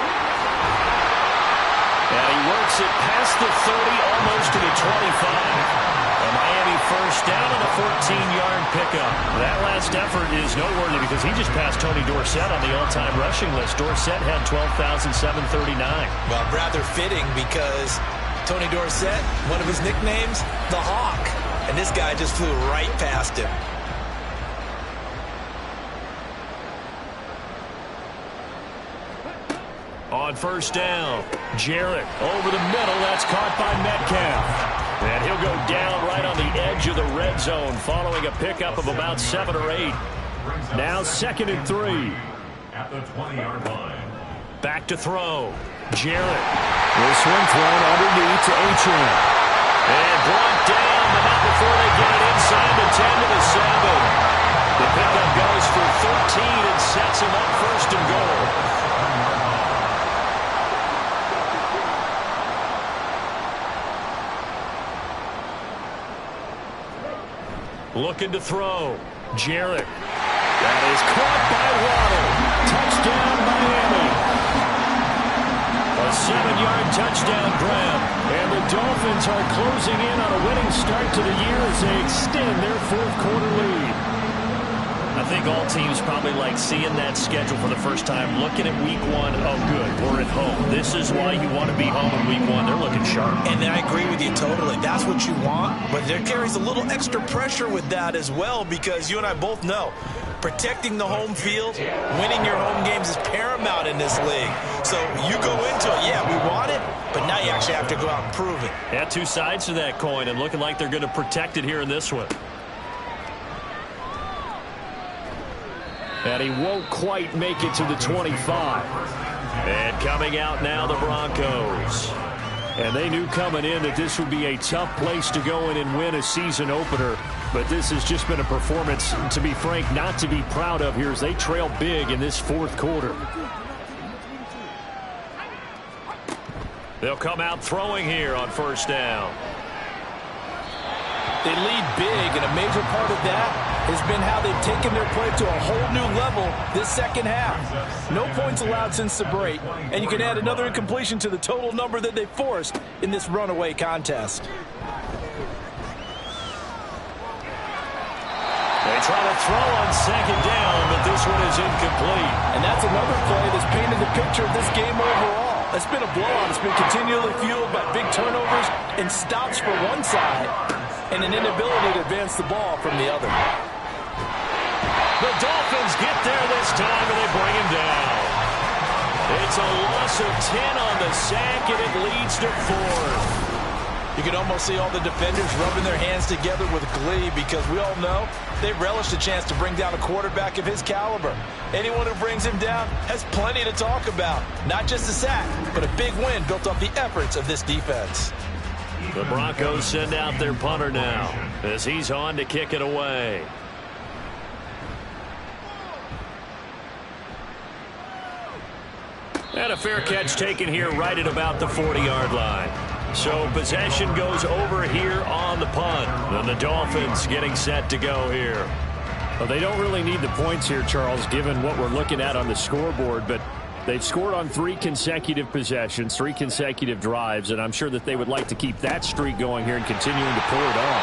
And he works it past the 30, almost to the 25. A Miami 1st down and a 14-yard pickup. That last effort is noteworthy because he just passed Tony Dorsett on the all-time rushing list. Dorsett had 12,739. Well, rather fitting because Tony Dorsett, one of his nicknames, the Hawk. And this guy just flew right past him. On 1st down, Jarrett over the middle. That's caught by Metcalf. And he'll go down right on the edge of the red zone following a pickup of about 7 or 8. Now 2nd and 3. At the 20-yard line. Back to throw. Jarrett. This one thrown underneath to Achane. And brought down, but not before they get it inside the 10 to the 7. The pickup goes for 13 and sets him up 1st and goal. Looking to throw. Jarrett. That is caught by Waddle. Touchdown, Miami. A 7-yard touchdown grab. And the Dolphins are closing in on a winning start to the year as they extend their 4th quarter lead. I think all teams probably like seeing that schedule for the first time, looking at week 1. Oh, good, we're at home. This is why you want to be home in week 1. They're looking sharp. And I agree with you totally. That's what you want. But there carries a little extra pressure with that as well because you and I both know protecting the home field, winning your home games is paramount in this league. So you go into it, yeah, we want it, but now you actually have to go out and prove it. Yeah, 2 sides to that coin and looking like they're going to protect it here in this one. And he won't quite make it to the 25. And coming out now, the Broncos. And they knew coming in that this would be a tough place to go in and win a season opener. But this has just been a performance, to be frank, not to be proud of here as they trail big in this 4th quarter. They'll come out throwing here on 1st down. They lead big, and a major part of that has been how they've taken their play to a whole new level this 2nd half. No points allowed since the break, and you can add another incompletion to the total number that they forced in this runaway contest. They try to throw on 2nd down, but this one is incomplete. And that's another play that's painted the picture of this game overall. It's been a blowout. It's been continually fueled by big turnovers and stops for one side and an inability to advance the ball from the other. The Dolphins get there this time, and they bring him down. It's a loss of 10 on the sack, and it leads to 4. You can almost see all the defenders rubbing their hands together with glee because we all know they relish the chance to bring down a quarterback of his caliber. Anyone who brings him down has plenty to talk about. Not just a sack, but a big win built off the efforts of this defense. The Broncos send out their punter now as he's on to kick it away. And a fair catch taken here right at about the 40-yard line. So possession goes over here on the punt. And the Dolphins getting set to go here. Well, they don't really need the points here, Charles, given what we're looking at on the scoreboard. But they've scored on 3 consecutive possessions, 3 consecutive drives, and I'm sure that they would like to keep that streak going here and continuing to pull it on.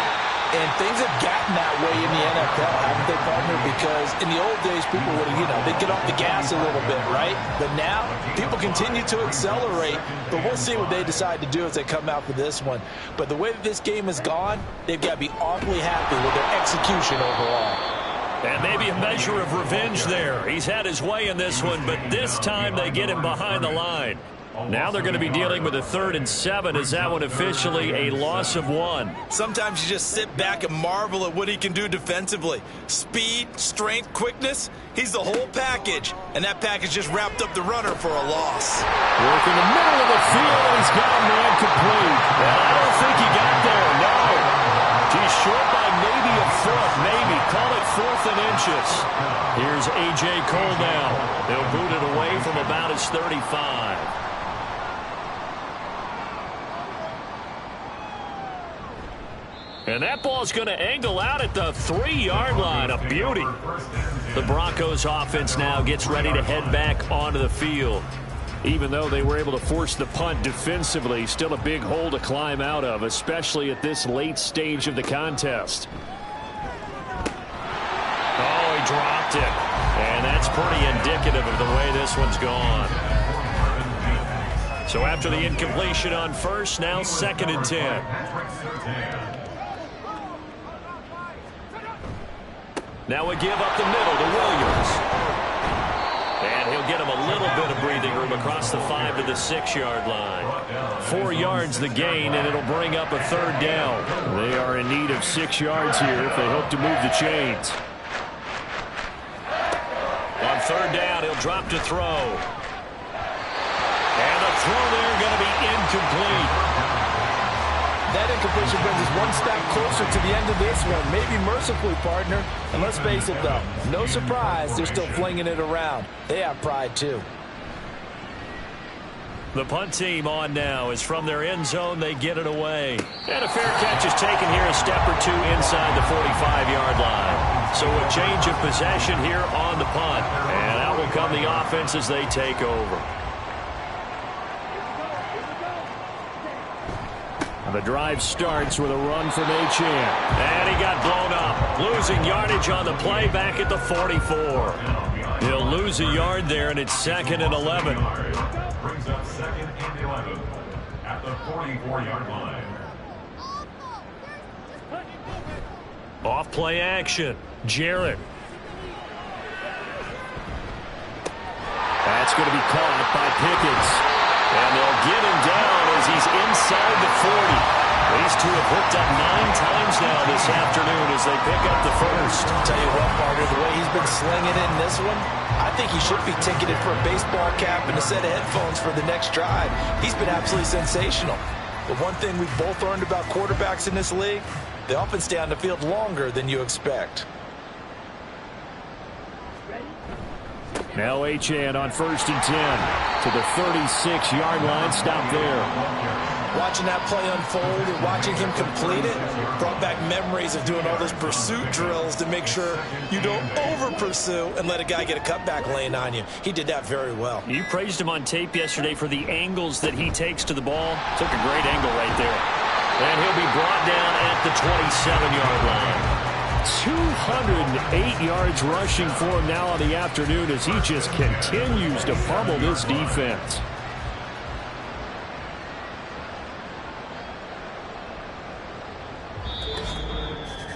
And things have gotten that way in the NFL, haven't they, partner? Because in the old days, people would, they'd get off the gas a little bit, right? But now, people continue to accelerate. But we'll see what they decide to do as they come out for this one. But the way that this game has gone, they've got to be awfully happy with their execution overall. And maybe a measure of revenge there. He's had his way in this one, but this time they get him behind the line. Now they're going to be dealing with a 3rd and 7. Is that one officially a loss of 1? Sometimes you just sit back and marvel at what he can do defensively. Speed, strength, quickness, he's the whole package. And that package just wrapped up the runner for a loss. Working the middle of the field, and he's got a man complete. Well, I don't think he got there, no. He's short by maybe a foot, maybe. Call it 4th and inches. Here's A.J. Cole now. They'll boot it away from about his 35. And that ball's going to angle out at the 3-yard line. A beauty. The Broncos offense now gets ready to head back onto the field. Even though they were able to force the punt defensively, still a big hole to climb out of, especially at this late stage of the contest. Oh, he dropped it. And that's pretty indicative of the way this one's gone. So after the incompletion on first, now 2nd and 10. Now we give up the middle to Williams. And he'll get him a little bit of breathing room across the 5 to the 6-yard line. 4 yards the gain, and it'll bring up a 3rd down. They are in need of 6 yards here if they hope to move the chains. On 3rd down, he'll drop to throw. And the throw there going to be incomplete. That incompletion brings us one step closer to the end of this one. Maybe mercifully, partner. And let's face it, though, no surprise, they're still flinging it around. They have pride, too. The punt team on now is from their end zone. They get it away. And a fair catch is taken here a step or 2 inside the 45-yard line. So a change of possession here on the punt. And out will come the offense as they take over. The drive starts with a run from Achane. And he got blown up. Losing yardage on the play back at the 44. He'll lose a yard there, and it's 2nd and 11. Brings up 2nd and 11 at the 44-yard line. Off play action. Jarrett. That's going to be caught by Pickens. And they'll get him down as he's inside the 40. These two have hooked up 9 times now this afternoon as they pick up the first. I'll tell you what, partner, the way he's been slinging in this one, I think he should be ticketed for a baseball cap and a set of headphones for the next drive. He's been absolutely sensational. But one thing we've both learned about quarterbacks in this league, they often stay on the field longer than you expect. Now Achane on 1st and 10 to the 36-yard line. Stop there. Watching that play unfold and watching him complete it brought back memories of doing all those pursuit drills to make sure you don't over-pursue and let a guy get a cutback lane on you. He did that very well. You praised him on tape yesterday for the angles that he takes to the ball. Took a great angle right there. And he'll be brought down at the 27-yard line. 208 yards rushing for him now on the afternoon as he just continues to pummel this defense.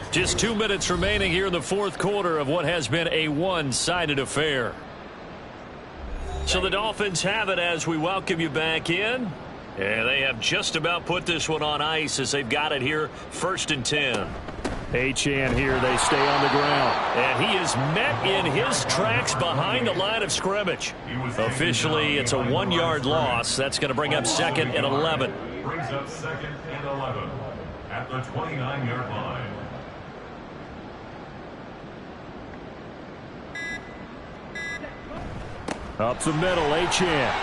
Just 2 minutes remaining here in the 4th quarter of what has been a one-sided affair. So the Dolphins have it as we welcome you back in. And they have just about put this one on ice as they've got it here 1st and 10. Achane here, they stay on the ground. And he is met in his tracks behind the line of scrimmage. Officially, it's a 1-yard loss. That's going to bring up 2nd and 11. Brings up 2nd and 11 at the 29-yard line. Up the middle, Achane.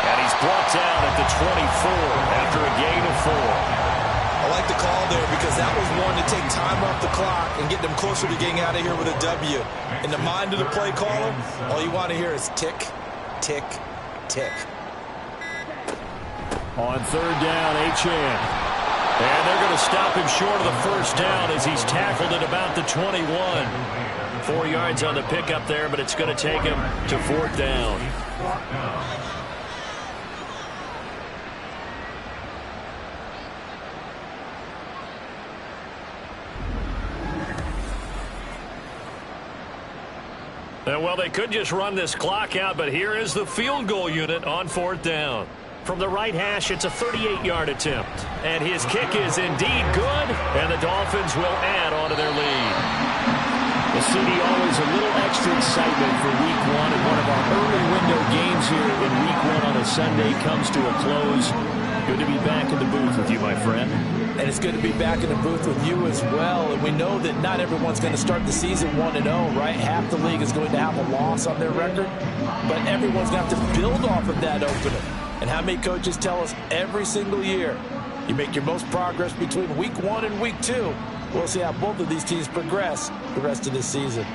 And he's brought down at the 24 after a gain of 4. I like the call there because that was one to take time off the clock and get them closer to getting out of here with a W. In the mind of the play caller, all you want to hear is tick, tick, tick. On 3rd down, Achane. And they're going to stop him short of the first down as he's tackled at about the 21. 4 yards on the pickup there, but it's going to take him to 4th down. Well, they could just run this clock out, but here is the field goal unit on 4th down. From the right hash, it's a 38-yard attempt. And his kick is indeed good, and the Dolphins will add on to their lead. The CD always a little extra excitement for Week 1, and one of our early window games here in Week 1 on a Sunday comes to a close. Good to be back in the booth with you, my friend. And it's good to be back in the booth with you as well. And we know that not everyone's going to start the season 1-0, right? Half the league is going to have a loss on their record. But everyone's going to have to build off of that opener. And how many coaches tell us every single year, you make your most progress between Week 1 and Week 2. We'll see how both of these teams progress the rest of this season.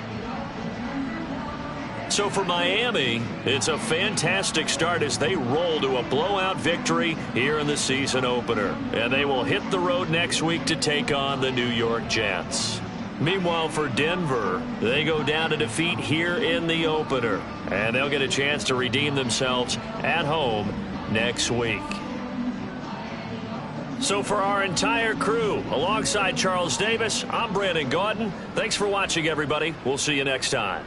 So for Miami, it's a fantastic start as they roll to a blowout victory here in the season opener. And they will hit the road next week to take on the New York Jets. Meanwhile, for Denver, they go down to defeat here in the opener. And they'll get a chance to redeem themselves at home next week. So for our entire crew, alongside Charles Davis, I'm Brandon Gaudin. Thanks for watching, everybody. We'll see you next time.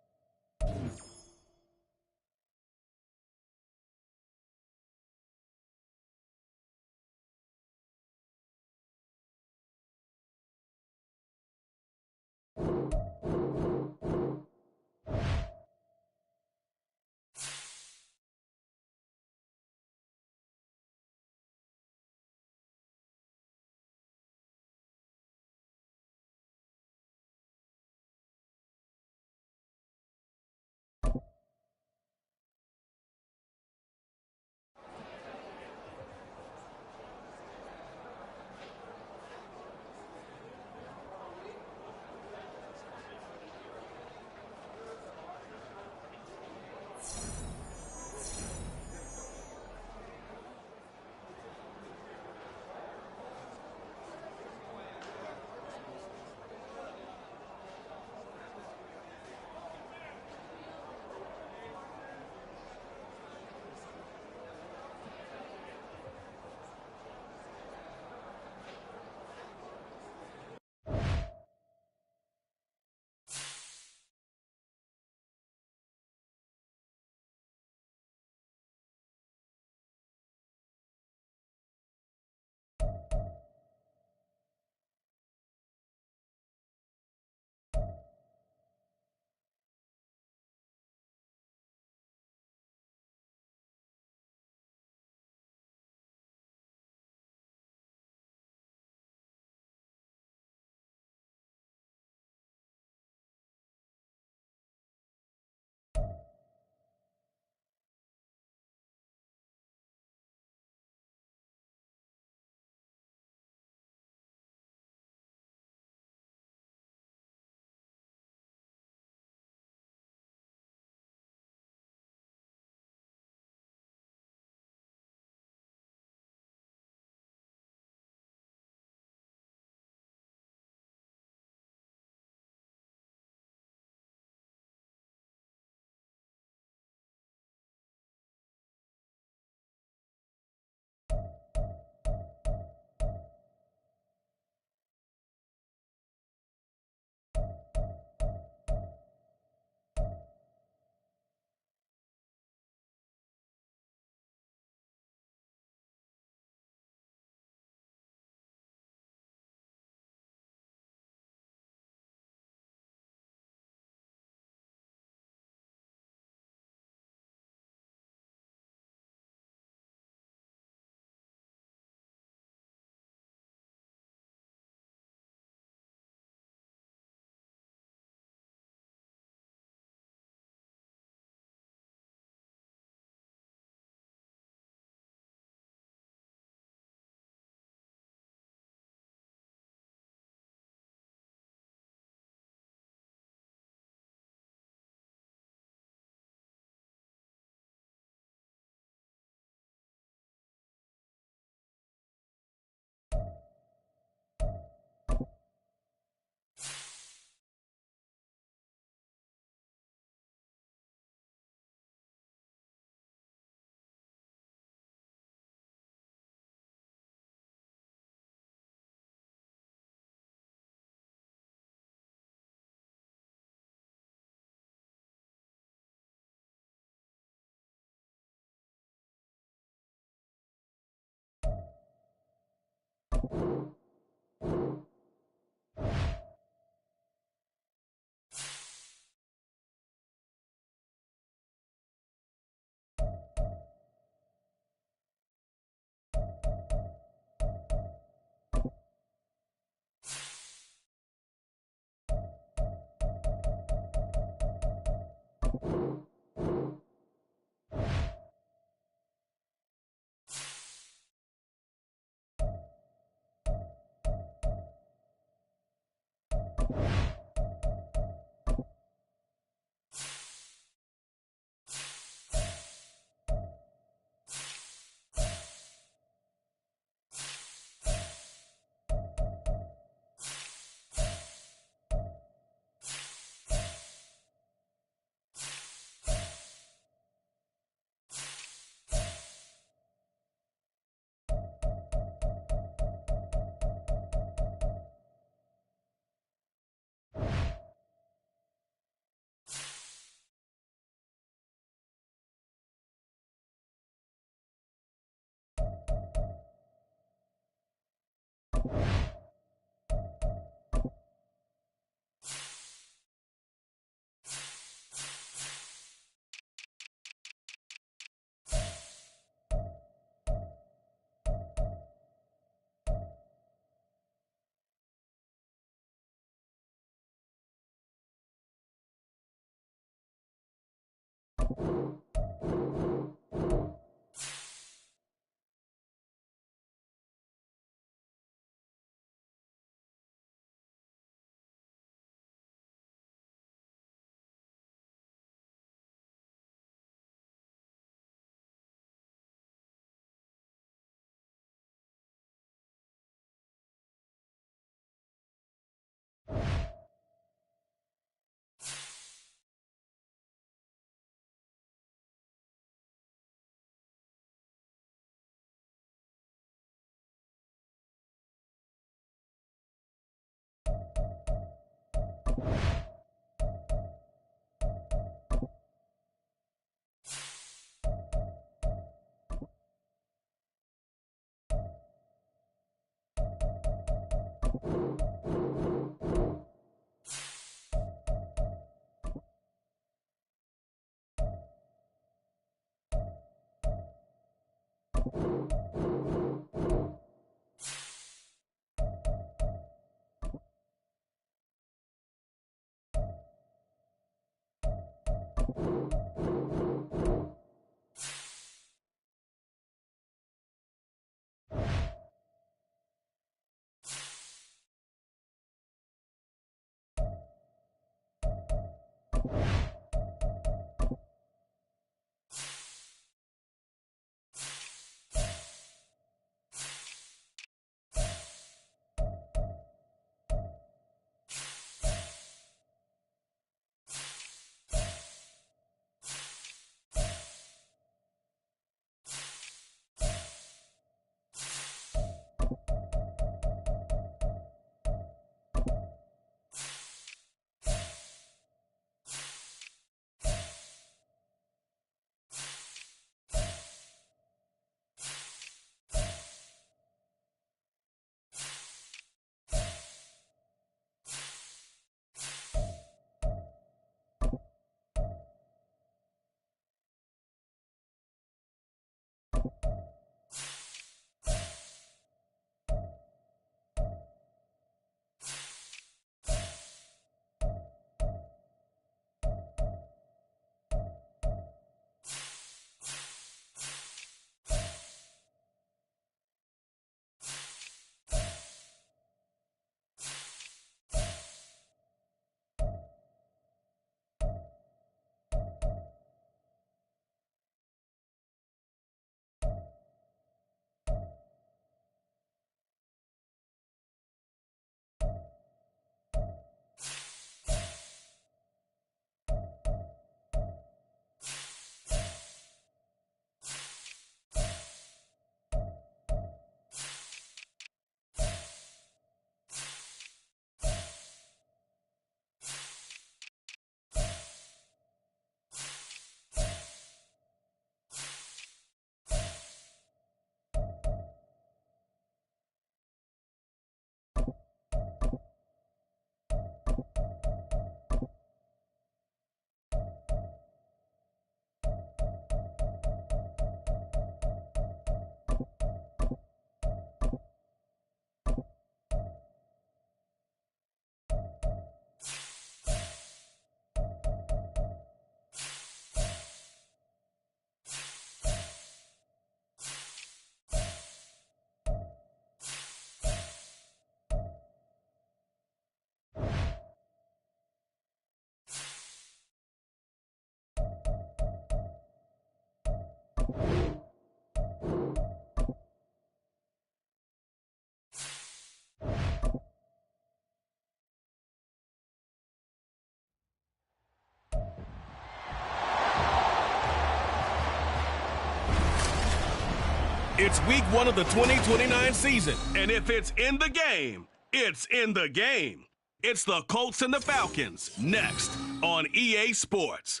It's week 1 of the 2029 season, and if it's in the game, it's in the game. It's the Colts and the Falcons, next on EA Sports.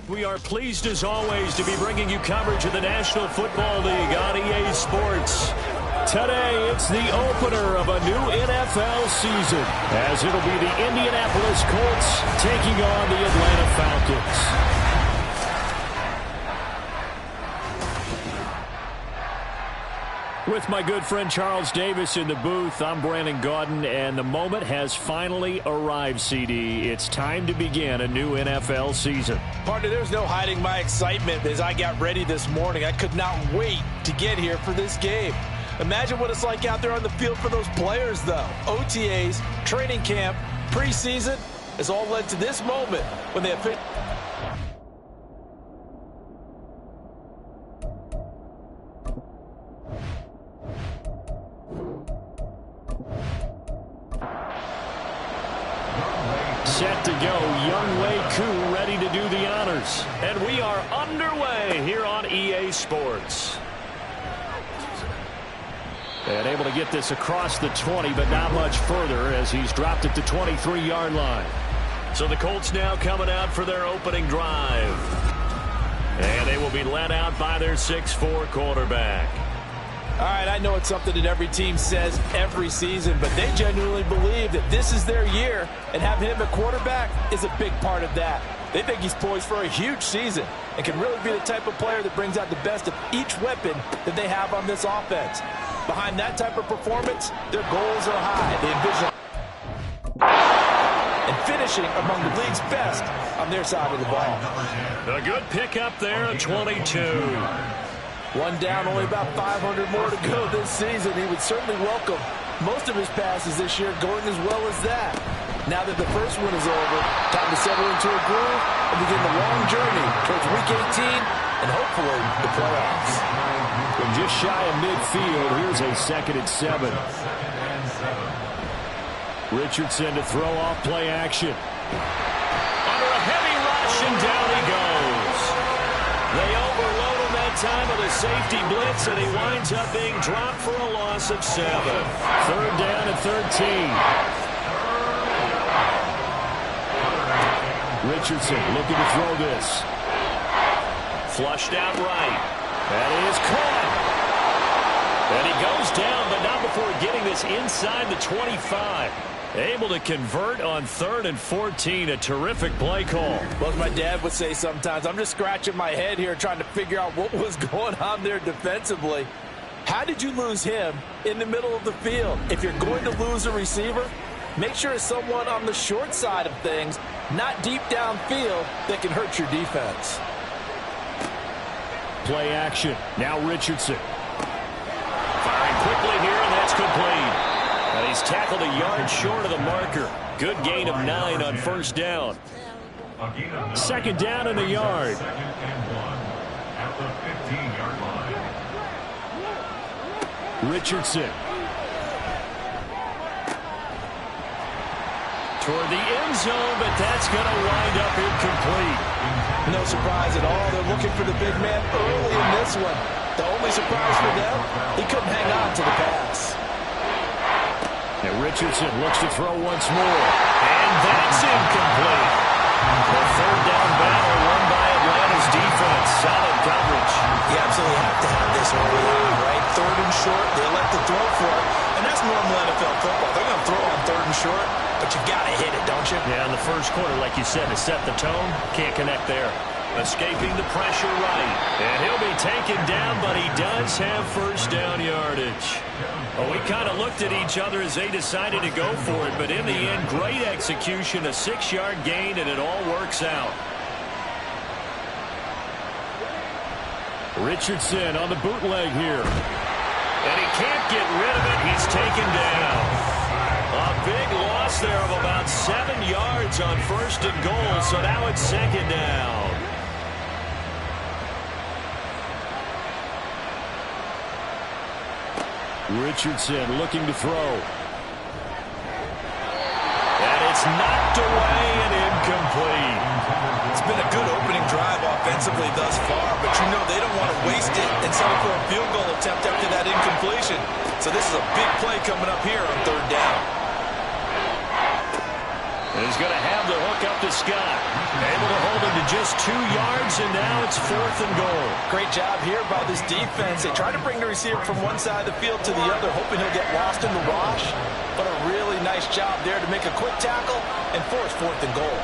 We are pleased, as always, to be bringing you coverage of the National Football League on EA Sports. Today, it's the opener of a new NFL season, as it'll be the Indianapolis Colts taking on the Atlanta Falcons. With my good friend Charles Davis in the booth, I'm Brandon Gaudin, and the moment has finally arrived, CD. It's time to begin a new NFL season. Partner, there's no hiding my excitement as I got ready this morning. I could not wait to get here for this game. Imagine what it's like out there on the field for those players, though. OTAs, training camp, preseason has all led to this moment when they have picked. Set to go, Young Wei Koo ready to do the honors. And we are underway here on EA Sports. And able to get this across the 20, but not much further as he's dropped at the 23-yard line. So the Colts now coming out for their opening drive. And they will be led out by their 6'4" quarterback. All right, I know it's something that every team says every season, but they genuinely believe that this is their year, and having him at quarterback is a big part of that. They think he's poised for a huge season and can really be the type of player that brings out the best of each weapon that they have on this offense. Behind that type of performance, their goals are high. They envision and finishing among the league's best on their side of the ball. A good pickup there, a 22. One down, only about 500 more to go this season. He would certainly welcome most of his passes this year going as well as that. Now that the first one is over, time to settle into a groove and begin the long journey towards Week 18 and hopefully the playoffs. From just shy of midfield, here's a 2nd and 7. Richardson to throw off play action. Under a heavy rush, and down he goes. They overload him that time with a safety blitz, and he winds up being dropped for a loss of 7. 3rd down and 13. Richardson looking to throw this. Flushed out right. That is caught. And he goes down, but not before getting this inside the 25. Able to convert on 3rd and 14. A terrific play call. Well, as my dad would say sometimes, I'm just scratching my head here trying to figure out what was going on there defensively. How did you lose him in the middle of the field? If you're going to lose a receiver, make sure it's someone on the short side of things, not deep downfield, that can hurt your defense. Play action. Now Richardson. Firing quickly here, and that's complete. And he's tackled a yard short of the marker. Good gain of 9 on 1st down. 2nd down in the yard. 2nd and 1 at the 15-yard line. Richardson. Toward the end zone, but that's going to wind up incomplete. No surprise at all. They're looking for the big man early in this one. The only surprise for them, he couldn't hang on to the pass. And Richardson looks to throw once more. And that's incomplete. The 3rd down battle won by Atlanta's defense. Solid coverage. You absolutely have to have this early on, right? 3rd and short, they elect to throw for it. And that's normal NFL football. They're going to throw on 3rd and short, but you got to hit it, don't you? Yeah, in the first quarter, like you said, to set the tone, can't connect there. Escaping the pressure right. And he'll be taken down, but he does have 1st down yardage. Well, we kind of looked at each other as they decided to go for it, but in the end, great execution, a 6-yard gain, and it all works out. Richardson on the bootleg here. And he can't get rid of it. He's taken down. A big loss loss there of about 7 yards on 1st and goal, so now it's 2nd down. Richardson looking to throw. And it's knocked away and incomplete. It's been a good opening drive offensively thus far, but you know they don't want to waste it and settle for a field goal attempt after that incompletion. So this is a big play coming up here on 3rd down. And he's going to have the hook up to Scott. Able to hold him to just 2 yards, and now it's 4th and goal. Great job here by this defense. They try to bring the receiver from one side of the field to the other, hoping he'll get lost in the wash. But a really nice job there to make a quick tackle and force 4th and goal.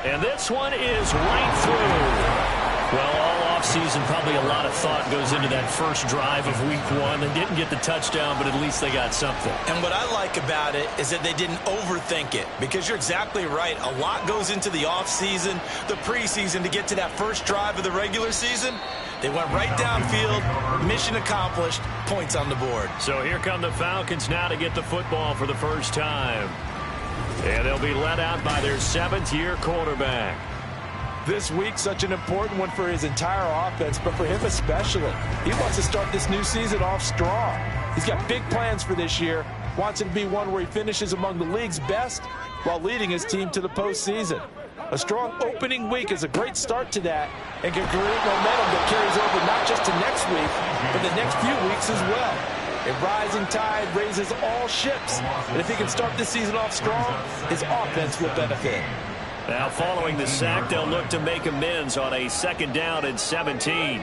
And this one is right through. Well, all offseason, probably a lot of thought goes into that first drive of Week 1. They didn't get the touchdown, but at least they got something. And what I like about it is that they didn't overthink it, because you're exactly right. A lot goes into the offseason, the preseason, to get to that first drive of the regular season. They went right downfield, mission accomplished, points on the board. So here come the Falcons now to get the football for the first time. And they'll be led out by their 7th-year quarterback. This week, such an important one for his entire offense, but for him especially. He wants to start this new season off strong. He's got big plans for this year, wants it to be one where he finishes among the league's best while leading his team to the postseason. A strong opening week is a great start to that and can create momentum that carries over not just to next week, but the next few weeks as well. A rising tide raises all ships, and if he can start this season off strong, his offense will benefit. Now following the sack, they'll look to make amends on a 2nd down and 17.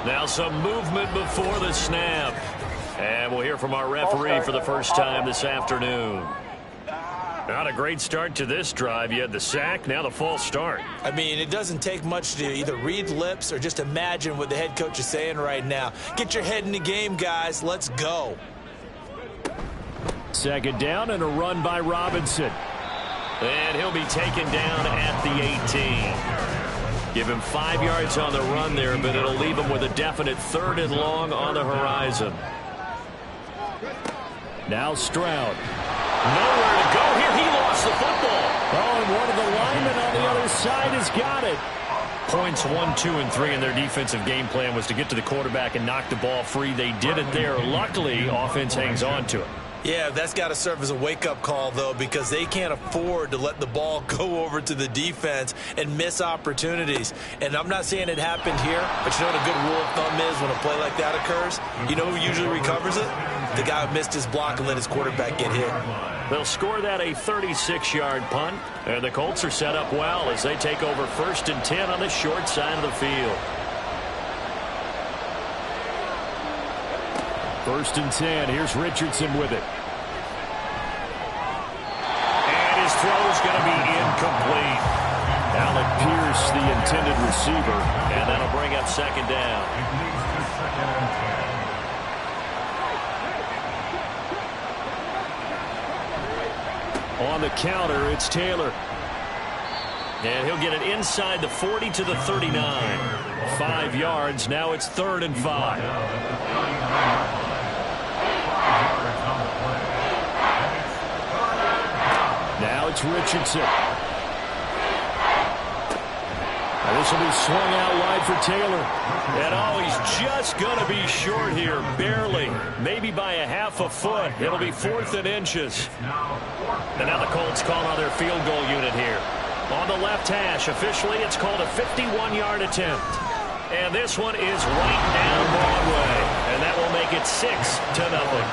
Now some movement before the snap. And we'll hear from our referee for the first time this afternoon. Not a great start to this drive. You had the sack, now the false start. I mean, it doesn't take much to either read lips or just imagine what the head coach is saying right now. Get your head in the game, guys. Let's go. 2nd down and a run by Robinson. And he'll be taken down at the 18. Give him 5 yards on the run there, but it'll leave him with a definite 3rd and long on the horizon. Now Stroud. Nowhere to go here. He lost the football. Oh, and one of the linemen on the other side has got it. Points 1, 2, and 3 in their defensive game plan was to get to the quarterback and knock the ball free. They did it there. Luckily, offense hangs on to it. Yeah, that's got to serve as a wake-up call, though, because they can't afford to let the ball go over to the defense and miss opportunities. And I'm not saying it happened here, but you know what a good rule of thumb is when a play like that occurs? You know who usually recovers it? The guy who missed his block and let his quarterback get hit. They'll score that a 36-yard punt. And the Colts are set up well as they take over 1st and 10 on the short side of the field. 1st and 10. Here's Richardson with it. And his throw's going to be incomplete. Alec Pierce, the intended receiver. And that'll bring up 2nd down. On the counter, it's Taylor. And he'll get it inside the 40 to the 39. 5 yards. Now it's 3rd and 5. Now it's Richardson. And this will be swung out wide for Taylor. And oh, he's just going to be short here, barely. Maybe by a half a foot. It'll be 4th and inches. And now the Colts call on their field goal unit here. On the left hash, officially it's called a 51-yard attempt. And this one is right down Broadway. And that will make it 6-0.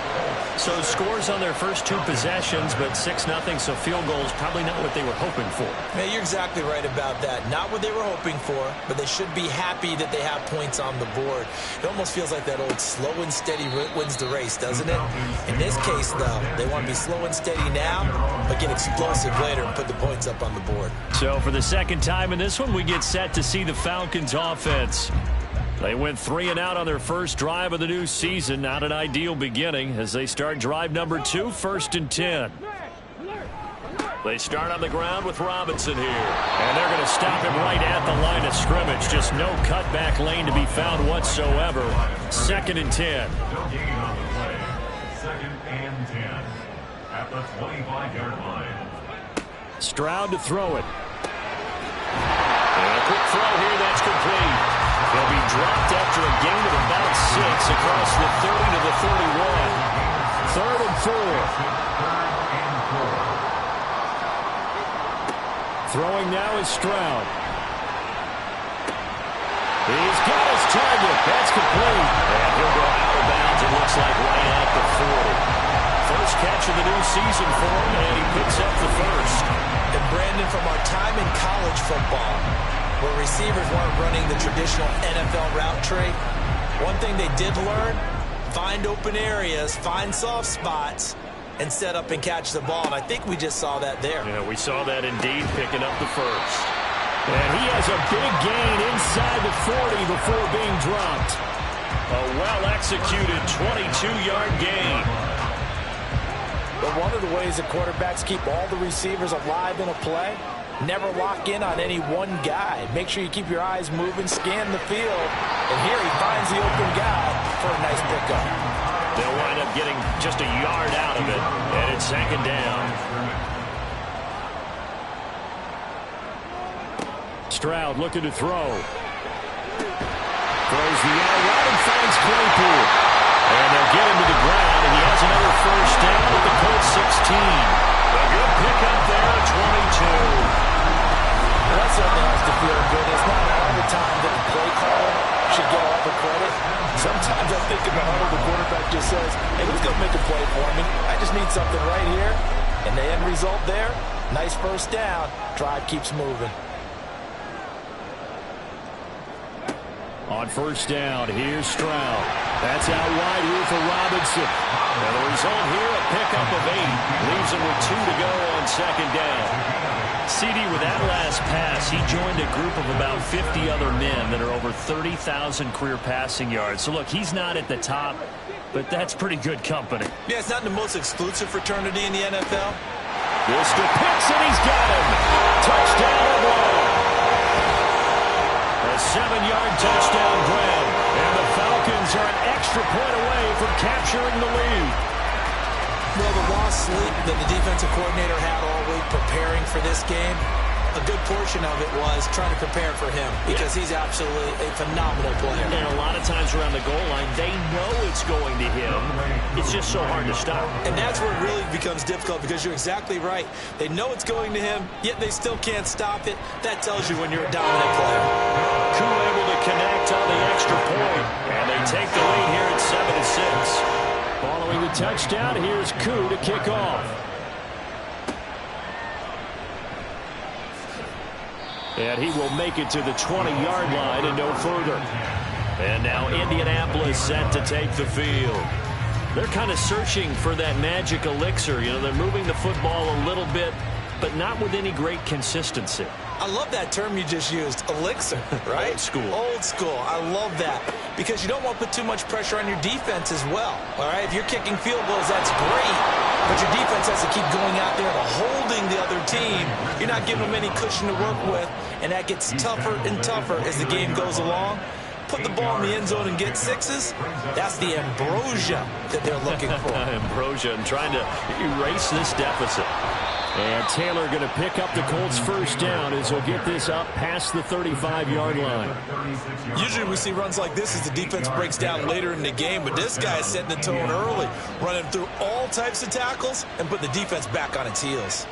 So scores on their first 2 possessions, but 6-0, so field goal is probably not what they were hoping for. Man, you're exactly right about that. Not what they were hoping for, but they should be happy that they have points on the board. It almost feels like that old slow and steady wins the race, doesn't it? In this case, though, they want to be slow and steady now, but get explosive later and put the points up on the board. So for the 2nd time in this one, we get set to see the Falcons offense. They went 3 and out on their first drive of the new season. Not an ideal beginning as they start drive number 2, 1st and 10. They start on the ground with Robinson here. And they're going to stop him right at the line of scrimmage. Just no cutback lane to be found whatsoever. 2nd and 10. 2nd and 10. at the 25-yard line. Stroud to throw it. And a quick throw here that's complete. He'll be dropped after a gain of about 6 across the 30 to the 31. 3rd and 4. Throwing now is Stroud. He's got his target. That's complete. And he'll go out of bounds, it looks like, right at the 40. First catch of the new season for him, and he picks up the first. And Brandon, from our time in college football, where receivers weren't running the traditional NFL route tree, one thing they did learn, find open areas, find soft spots, and set up and catch the ball. And I think we just saw that there. Yeah, we saw that indeed, picking up the first. And he has a big gain inside the 40 before being dropped. A well-executed 22-yard gain. But one of the ways that quarterbacks keep all the receivers alive in a play, never lock in on any one guy. Make sure you keep your eyes moving, scan the field, and here he finds the open guy for a nice pickup. They'll wind up getting just a yard out of it, and it's 2nd down. Stroud looking to throw. Throws the out route and finds Claypool. And they'll get him to the ground, and he has another first down at the Colts 16. A good pickup there at 22. Well, that certainly has to feel good. It's not all the time that the play caller should get all the credit. Sometimes I think in the huddle, the quarterback just says, hey, who's going to make a play for me? I just need something right here. And the end result there, nice first down. Drive keeps moving. On first down, here's Stroud. That's out wide here for Robinson. And the result here, a pickup of 8. Leaves him with 2 to go on 2nd down. CD, with that last pass, he joined a group of about 50 other men that are over 30,000 career passing yards. So, look, he's not at the top, but that's pretty good company. Yeah, it's not the most exclusive fraternity in the NFL. This to Pitts, and he's got him. Touchdown. A 7-yard touchdown grab. And the Falcons are an extra point away from capturing the lead. Well, the lost sleep that the defensive coordinator had all week preparing for this game, a good portion of it was trying to prepare for him because he's absolutely a phenomenal player. And a lot of times around the goal line, they know it's going to him. It's just so hard to stop. And that's where it really becomes difficult because you're exactly right. They know it's going to him, yet they still can't stop it. That tells you when you're a dominant player. Koo able to connect on the extra point. And they take the lead here at 7-6. Following the touchdown, here's Koo to kick off. And he will make it to the 20-yard line and no further. And now Indianapolis set to take the field. They're kind of searching for that magic elixir. You know, they're moving the football a little bit, but not with any great consistency. I love that term you just used, elixir, right? Old school. Old school. I love that because you don't want to put too much pressure on your defense as well, all right? If you're kicking field goals, that's great, but your defense has to keep going out there and holding the other team. You're not giving them any cushion to work with, and that gets tougher and tougher as the game goes along. Put the ball in the end zone and get 6s, that's the ambrosia that they're looking for. Ambrosia and trying to erase this deficit. And Taylor going to pick up the Colts' first down as he'll get this up past the 35-yard line. Usually we see runs like this as the defense breaks down later in the game, but this guy is setting the tone early, running through all types of tackles and putting the defense back on its heels.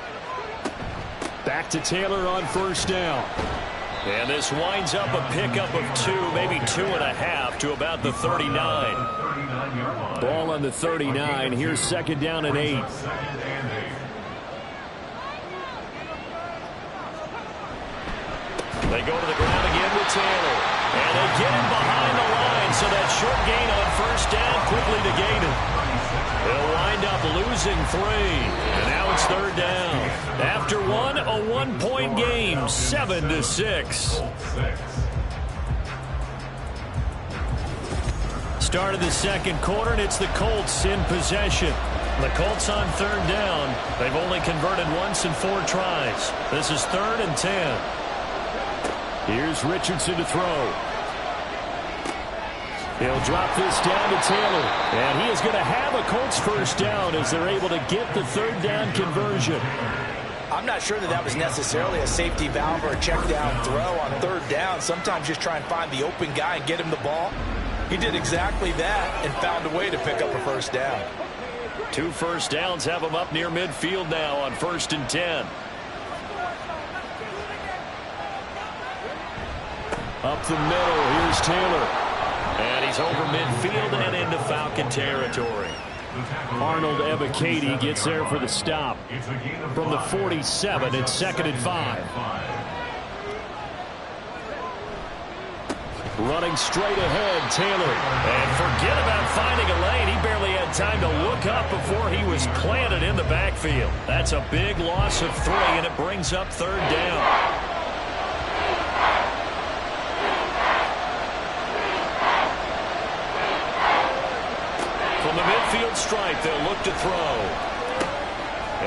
Back to Taylor on first down. And this winds up a pickup of 2, maybe 2.5 to about the 39. Ball on the 39. Here's 2nd down and 8. They go to the ground again with Taylor. And they get him behind the line, so that short gain on first down quickly negated. They'll wind up losing 3. And now it's 3rd down. After one, a 1-point game, 7-6. Start of the second quarter, and it's the Colts in possession. The Colts on 3rd down. They've only converted once in 4 tries. This is 3rd and 10. Here's Richardson to throw. He'll drop this down to Taylor. And he is going to have a Colts first down as they're able to get the third down conversion. I'm not sure that was necessarily a safety valve or a check down throw on third down. Sometimes just try and find the open guy and get him the ball. He did exactly that and found a way to pick up a first down. 2 first downs have him up near midfield now on 1st and 10. Up the middle, here's Taylor. And he's over midfield and into Falcon territory. Arnold Ebiketie gets there for the stop. From the 47, it's 2nd and 5. Running straight ahead, Taylor. And forget about finding a lane. He barely had time to look up before he was planted in the backfield. That's a big loss of 3, and it brings up 3rd down. From the midfield stripe, they'll look to throw.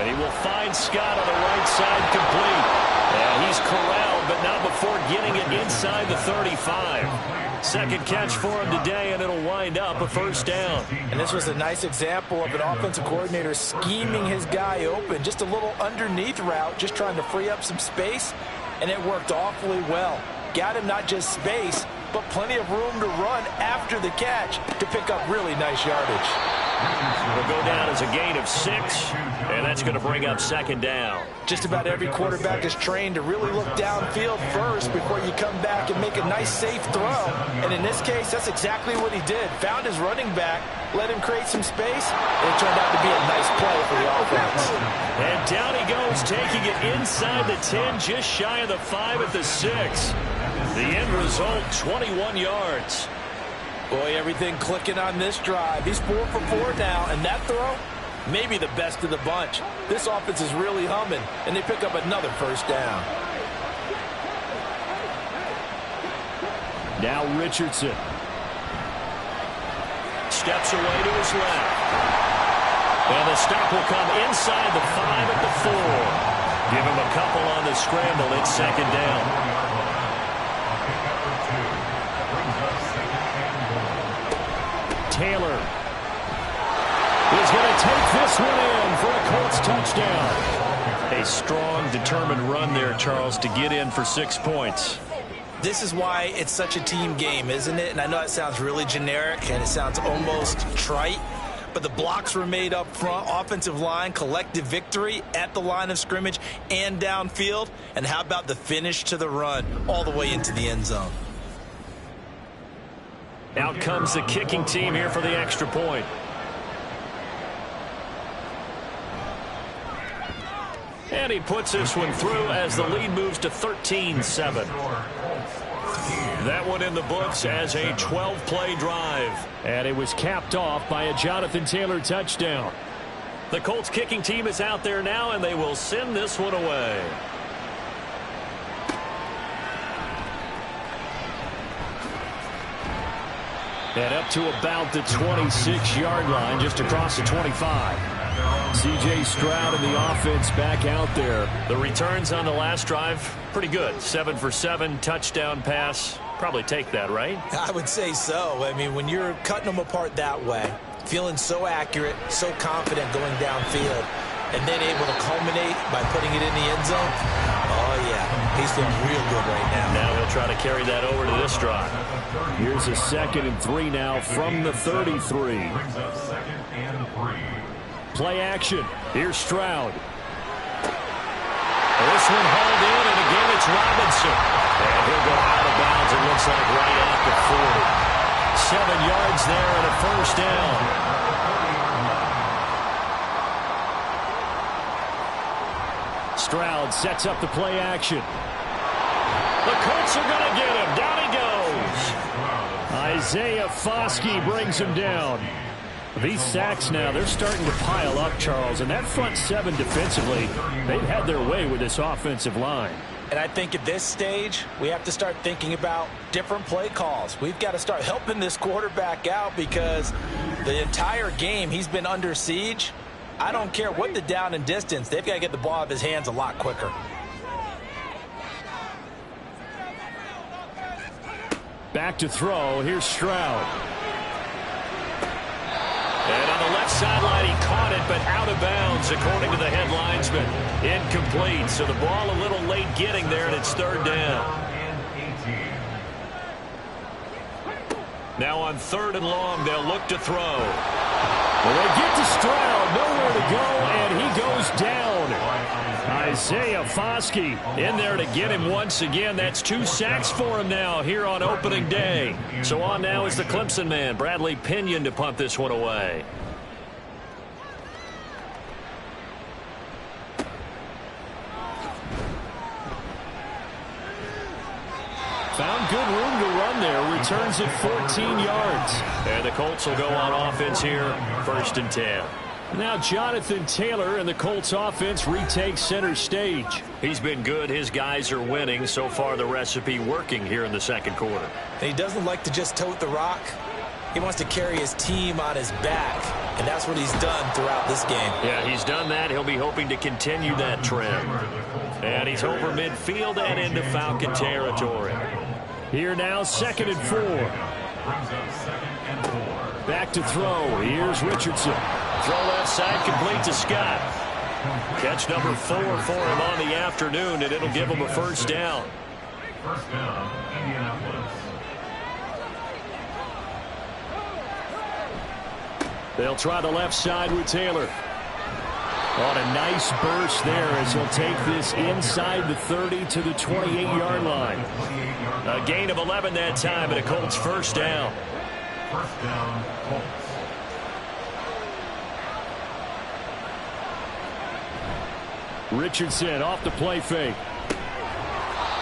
And he will find Scott on the right side complete. And he's corralled, but not before getting it inside the 35. 2nd catch for him today, and it'll wind up a first down. And this was a nice example of an offensive coordinator scheming his guy open. Just a little underneath route, just trying to free up some space, and it worked awfully well. Got him not just space, but plenty of room to run after the catch to pick up really nice yardage. Will go down as a gain of 6, and that's going to bring up 2nd down. Just about every quarterback is trained to really look downfield first before you come back and make a nice, safe throw. And in this case, that's exactly what he did. Found his running back, let him create some space, and it turned out to be a nice play for the offense. And down he goes, taking it inside the 10, just shy of the 5 at the 6. The end result, 21 yards. Boy, everything clicking on this drive. He's 4 for 4 now, and that throw, maybe the best of the bunch. This offense is really humming, and they pick up another first down. Now Richardson. Steps away to his left. And the stop will come inside the 5 at the 4. Give him a couple on the scramble. It's 2nd down. Taylor is going to take this one in for a Colts touchdown. A strong, determined run there, Charles, to get in for 6 points. This is why it's such a team game, isn't it? And I know it sounds really generic and it sounds almost trite, but the blocks were made up front, offensive line, collective victory at the line of scrimmage and downfield. And how about the finish to the run all the way into the end zone? Out comes the kicking team here for the extra point. And he puts this one through as the lead moves to 13-7. That one in the books as a 12-play drive. And it was capped off by a Jonathan Taylor touchdown. The Colts kicking team is out there now, and they will send this one away. And up to about the 26-yard line, just across the 25. C.J. Stroud and the offense back out there. The returns on the last drive, pretty good. 7 for 7, touchdown pass. Probably take that, right? I would say so. I mean, when you're cutting them apart that way, feeling so accurate, so confident going downfield, and then able to culminate by putting it in the end zone, oh, yeah, he's feeling real good right now. Now he'll try to carry that over to this drive. Here's a 2nd and 3 now from the 33. Play action. Here's Stroud. This one hauled in, and again it's Robinson. And he'll go out of bounds, it looks like right at the 40. 7 yards there and a first down. Stroud sets up the play action. The Colts are going to get him. Down he goes. Isaiah Foskey brings him down. These sacks now, they're starting to pile up, Charles. And that front 7 defensively, they've had their way with this offensive line. And I think at this stage, we have to start thinking about different play calls. We've got to start helping this quarterback out because the entire game he's been under siege. I don't care what the down and distance. They've got to get the ball out of his hands a lot quicker. Back to throw. Here's Stroud. but out of bounds, according to the head linesman. Incomplete, so the ball a little late getting there, and it's third down. Now on 3rd and long, they'll look to throw. Well, they get to Stroud, nowhere to go, and he goes down. Isaiah Foskey in there to get him once again. That's 2 sacks for him now here on opening day. So on now is the Clemson man, Bradley Pinion, to punt this one away. Found good room to run there. Returns it 14 yards. And the Colts will go on offense here, 1st and 10. Now Jonathan Taylor and the Colts offense retakes center stage. He's been good. His guys are winning. So far, the recipe working here in the 2nd quarter. And he doesn't like to just tote the rock. He wants to carry his team on his back, and that's what he's done throughout this game. Yeah, he's done that. He'll be hoping to continue that trend. And he's over midfield and into Falcon territory. Here now, 2nd and 4. Back to throw. Here's Richardson. Throw left side, complete to Scott. Catch number 4 for him on the afternoon, and it'll give him a 1st down. 1st down, Indianapolis. They'll try the left side with Taylor. On a nice burst there as he'll take this inside the 30 to the 28-yard line. A gain of 11 that time, and a Colts 1st down. 1st down, Colts. Richardson off the play fake.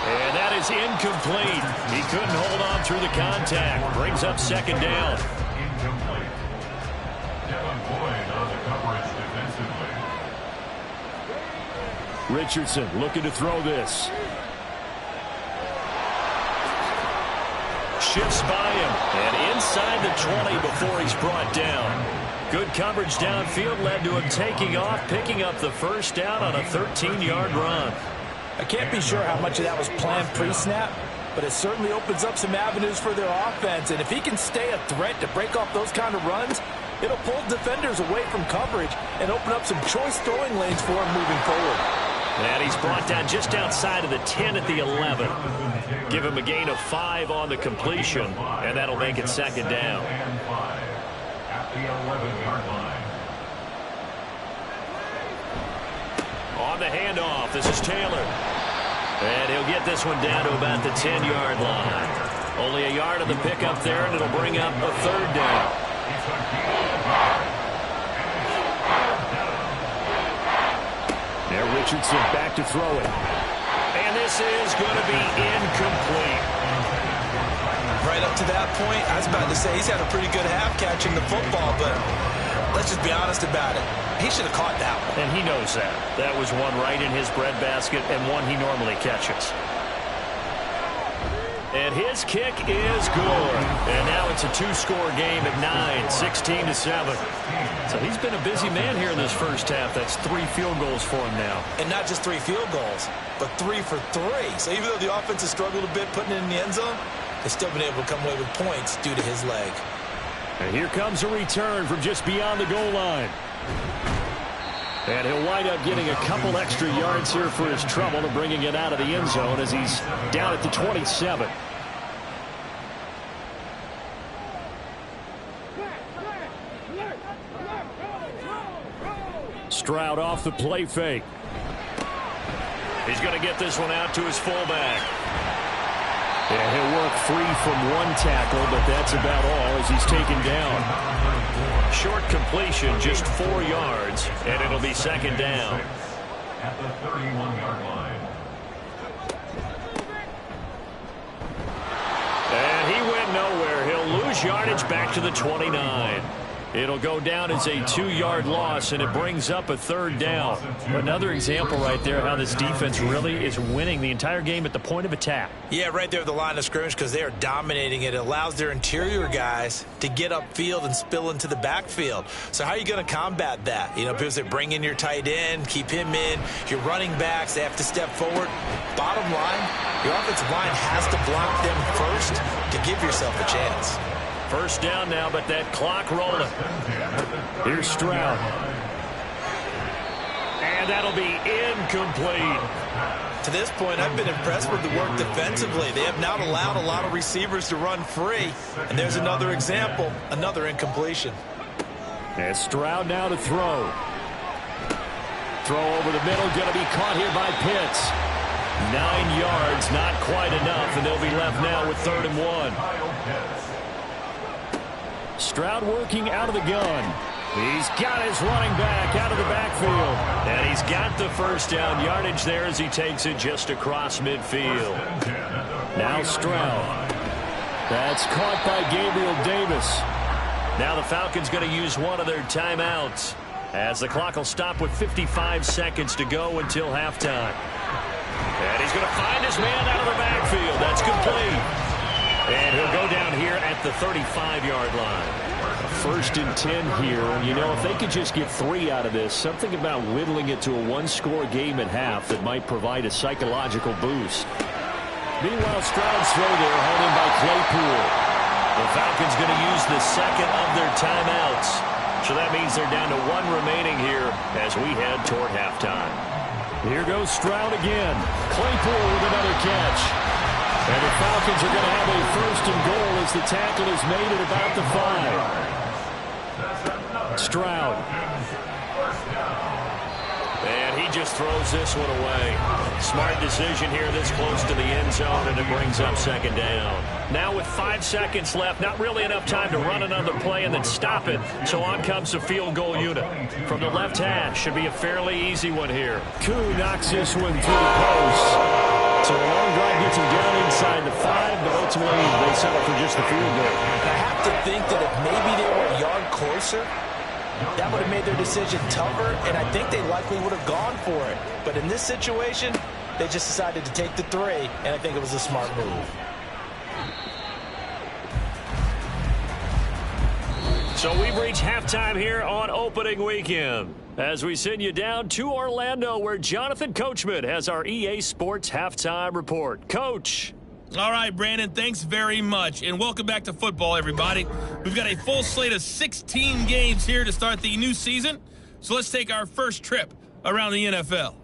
And that is incomplete. He couldn't hold on through the contact. Brings up 2nd down. Incomplete. Devin Boyd on the coverage defensively. Richardson looking to throw this. Shifts by him. And inside the 20 before he's brought down. Good coverage downfield led to him taking off, picking up the 1st down on a 13-yard run. I can't be sure how much of that was planned pre-snap, but it certainly opens up some avenues for their offense. And if he can stay a threat to break off those kind of runs, it'll pull defenders away from coverage and open up some choice throwing lanes for him moving forward. And he's brought down just outside of the 10 at the 11. Give him a gain of 5 on the completion, and that'll make it 2nd down. At the 11-yard line. On the handoff, this is Taylor. And he'll get this one down to about the 10-yard line. Only a yard of the pickup there, and it'll bring up a 3rd down. There Richardson back to throw it. And this is going to be incomplete. Right up to that point, I was about to say he's had a pretty good half catching the football, but let's just be honest about it. He should have caught that one. And he knows that. That was one right in his breadbasket and one he normally catches. And his kick is good. And now it's a 2-score game at 9, 16-7. So he's been a busy man here in this 1st half. That's 3 field goals for him now. And not just 3 field goals, but 3 for 3. So even though the offense has struggled a bit putting it in the end zone, they've still been able to come away with points due to his leg. And here comes a return from just beyond the goal line. And he'll wind up getting a couple extra yards here for his trouble and bringing it out of the end zone as he's down at the 27. Stroud off the play fake. He's going to get this one out to his fullback. Yeah, he'll work free from one tackle, but that's about all as he's taken down. Short completion, just 4 yards, and it'll be 2nd down. At the 31-yard line. And he went nowhere. He'll lose yardage back to the 29. It'll go down as a 2-yard loss, and it brings up a 3rd down. Another example right there how this defense really is winning the entire game at the point of attack. Yeah, right there at the line of scrimmage because they are dominating it. It allows their interior guys to get upfield and spill into the backfield. So how are you going to combat that? You know, people say bring in your tight end, keep him in. Your running backs, they have to step forward. Bottom line, your offensive line has to block them first to give yourself a chance. 1st down now, but that clock rolling. Here's Stroud. And that'll be incomplete. To this point, I've been impressed with the work defensively. They have not allowed a lot of receivers to run free. And there's another example, another incompletion. And Stroud now to throw. Throw over the middle, going to be caught here by Pitts. 9 yards, not quite enough, and they'll be left now with 3rd and 1. Stroud working out of the gun. He's got his running back out of the backfield. And he's got the first down yardage there as he takes it just across midfield. Now Stroud. That's caught by Gabriel Davis. Now the Falcons going to use one of their timeouts as the clock will stop with 55 seconds to go until halftime. And he's going to find his man out of the backfield. That's complete. And he'll go down here at the 35-yard line. 1st and 10 here. And, you know, if they could just get 3 out of this, something about whittling it to a 1-score game at half that might provide a psychological boost. Meanwhile, Stroud's throw there, held in by Claypool. The Falcons going to use the second of their timeouts. So that means they're down to 1 remaining here as we head toward halftime. Here goes Stroud again. Claypool with another catch. And the Falcons are going to have a 1st and goal as the tackle is made at about the 5. Stroud. And he just throws this one away. Smart decision here this close to the end zone, and it brings up 2nd down. Now with 5 seconds left, not really enough time to run another play and then stop it. So on comes the field goal unit. From the left hash, should be a fairly easy one here. Koo knocks this one through the post. So a long drive gets him down inside the 5, but ultimately they settle for just the field goal. I have to think that if maybe they were a yard closer, that would have made their decision tougher, and I think they likely would have gone for it. But in this situation, they just decided to take the 3, and I think it was a smart move. So we've reached halftime here on opening weekend as we send you down to Orlando where Jonathan Coachman has our EA Sports halftime report. Coach. All right, Brandon, thanks very much. And welcome back to football, everybody. We've got a full slate of 16 games here to start the new season. So let's take our first trip around the NFL.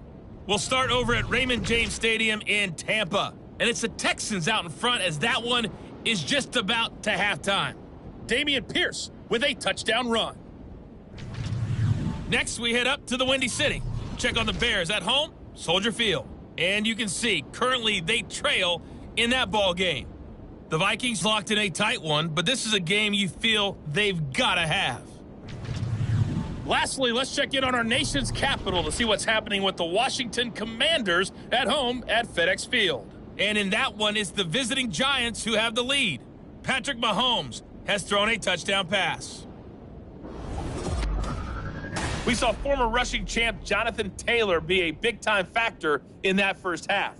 We'll start over at Raymond James Stadium in Tampa. And it's the Texans out in front as that one is just about to halftime. Dameon Pierce with a touchdown run. Next, we head up to the Windy City. Check on the Bears at home, Soldier Field. And you can see currently they trail in that ball game. The Vikings locked in a tight one, but this is a game you feel they've got to have. Lastly, let's check in on our nation's capital to see what's happening with the Washington Commanders at home at FedEx Field. And in that one, it's the visiting Giants who have the lead. Patrick Mahomes has thrown a touchdown pass. We saw former rushing champ Jonathan Taylor be a big-time factor in that first half.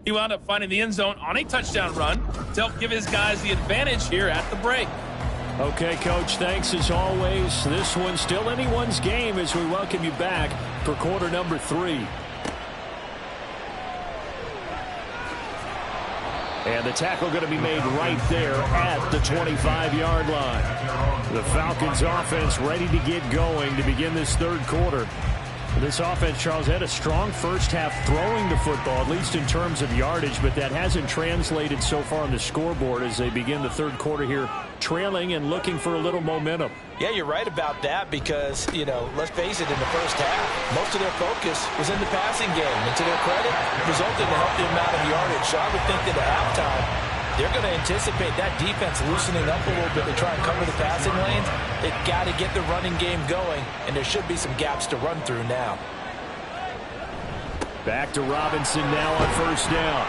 He wound up finding the end zone on a touchdown run to help give his guys the advantage here at the break. Okay, Coach, thanks as always. This one's still anyone's game as we welcome you back for quarter number 3. And the tackle going to be made right there at the 25-yard line. The Falcons offense ready to get going to begin this 3rd quarter. This offense, Charles, had a strong first half throwing the football, at least in terms of yardage, but that hasn't translated so far on the scoreboard as they begin the 3rd quarter here, trailing and looking for a little momentum. Yeah, you're right about that because, you know, let's face it, in the first half, most of their focus was in the passing game. And to their credit, resulted in a healthy amount of yardage. So I would think that at halftime, they're going to anticipate that defense loosening up a little bit to try and cover the passing lanes. They've got to get the running game going, and there should be some gaps to run through now. Back to Robinson now on first down.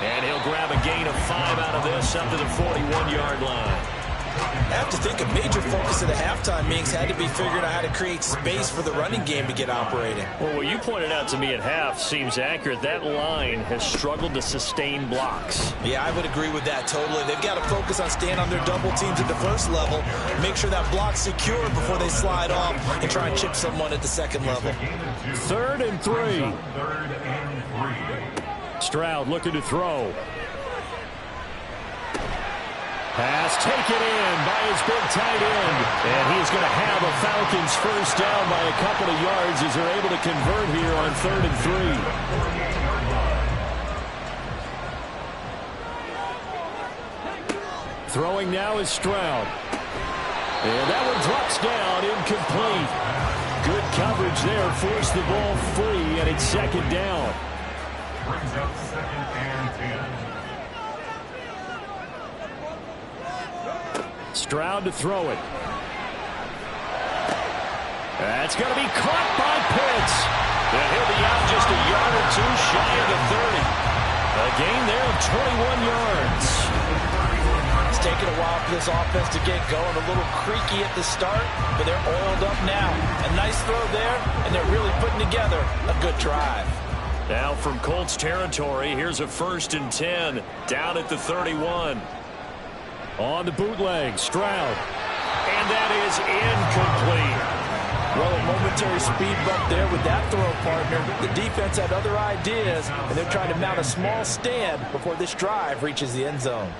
And he'll grab a gain of 5 out of this up to the 41-yard line. I have to think a major focus of the halftime meetings had to be figuring out how to create space for the running game to get operating. Well, what you pointed out to me at half seems accurate. That line has struggled to sustain blocks. Yeah, I would agree with that totally. They've got to focus on staying on their double teams at the first level, make sure that block's secure before they slide off and try and chip someone at the second level. 3rd and 3. Stroud looking to throw. Pass taken in by his big tight end. And he's going to have a Falcons first down by a couple of yards as they're able to convert here on 3rd and 3. Throwing now is Stroud. And that one drops down, incomplete. Good coverage there, forced the ball free, and it's 2nd down. Brings up 2nd and 10. Stroud to throw it. That's going to be caught by Pitts. And he'll be out just a yard or two shy of the 30. A gain there of 21 yards. It's taken a while for this offense to get going. A little creaky at the start, but they're oiled up now. A nice throw there, and they're really putting together a good drive. Now from Colts territory, here's a 1st and 10 down at the 31. On the bootleg, Stroud. And that is incomplete. Well, a momentary speed bump there with that throw, partner. The defense had other ideas, and they're trying to mount a small stand before this drive reaches the end zone.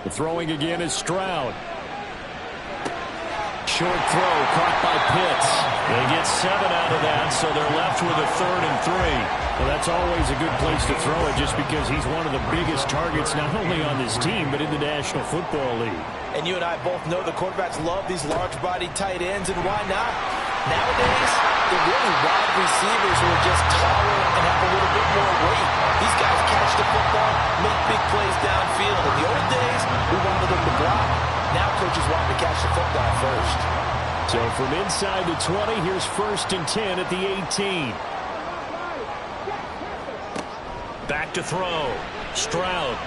The throwing again is Stroud. Short throw caught by Pitts. They get 7 out of that, so they're left with a 3rd and 3. Well, that's always a good place to throw it just because he's one of the biggest targets not only on this team but in the National Football League. And you and I both know the quarterbacks love these large-bodied tight ends, and why not? Nowadays, they're really wide receivers who are just taller and have a little bit more weight. These guys catch the football, make big plays downfield. In the old days, we wanted them to block. Now coaches want to catch the football first. So from inside the 20, here's 1st and 10 at the 18. Back to throw. Stroud.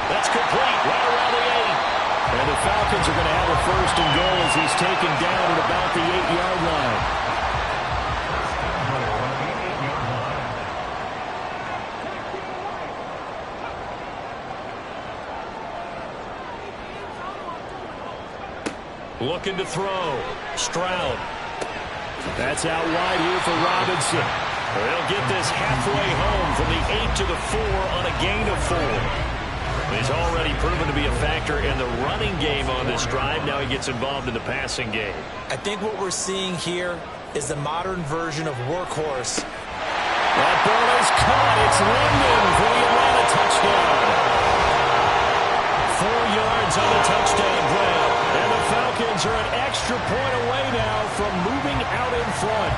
That's complete right around the 8. And the Falcons are going to have a 1st and goal as he's taken down at about the 8-yard line. Looking to throw. Stroud. That's out wide here for Robinson. They'll get this halfway home from the 8 to the 4 on a gain of 4. He's already proven to be a factor in the running game on this drive. Now he gets involved in the passing game. I think what we're seeing here is the modern version of workhorse. That ball is caught. It's London for the Atlanta touchdown. 4 yards on the touchdown grab. And the Falcons are an extra point away now from moving out in front.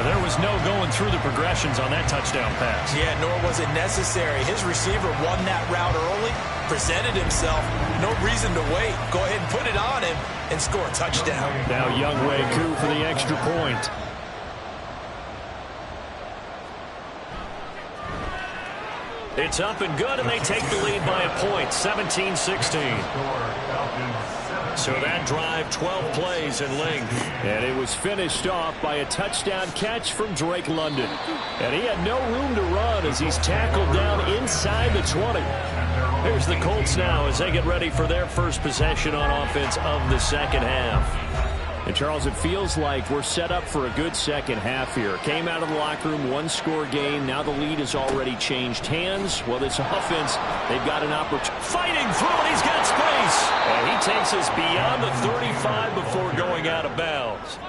There was no going through the progressions on that touchdown pass. Yeah, nor was it necessary. His receiver won that route early, presented himself. No reason to wait. Go ahead and put it on him and score a touchdown. Now Younghoe Koo for the extra point. It's up and good, and they take the lead by a point, 17-16. So that drive, 12 plays in length. And it was finished off by a touchdown catch from Drake London. And he had no room to run as he's tackled down inside the 20. Here's the Colts now as they get ready for their first possession on offense of the second half. And, Charles, it feels like we're set up for a good second half here. Came out of the locker room, 1-score game. Now the lead has already changed hands. Well, this offense, they've got an opportunity. Fighting through, and he's got space. And he takes us beyond the 35 before going out of bounds.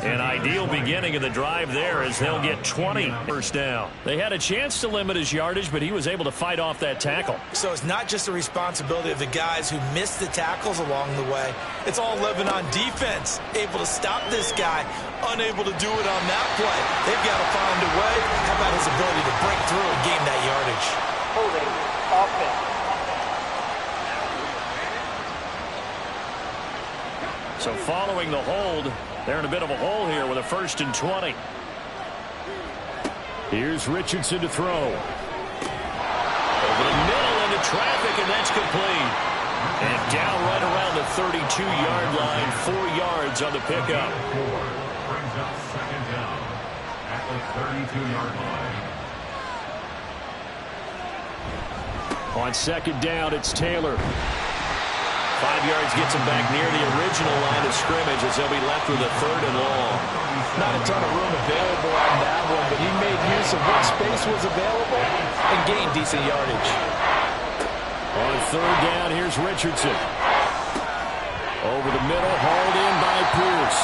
An ideal beginning of the drive there as they'll get 20 first down. They had a chance to limit his yardage, but he was able to fight off that tackle. So it's not just the responsibility of the guys who missed the tackles along the way. It's all living on defense. Able to stop this guy, unable to do it on that play. They've got to find a way. How about his ability to break through and gain that yardage? Holding offense. So following the hold, they're in a bit of a hole here with a 1st and 20. Here's Richardson to throw. Over the middle into traffic, and that's complete. And down right around the 32-yard line, 4 yards on the pickup. Brings up second down at the 32-yard line. On second down, it's Taylor. 5 yards gets him back near the original line of scrimmage as they'll be left with a 3rd and long. Not a ton of room available on that one, but he made use of what space was available and gain decent yardage. On third down, here's Richardson. Over the middle, hauled in by Pierce.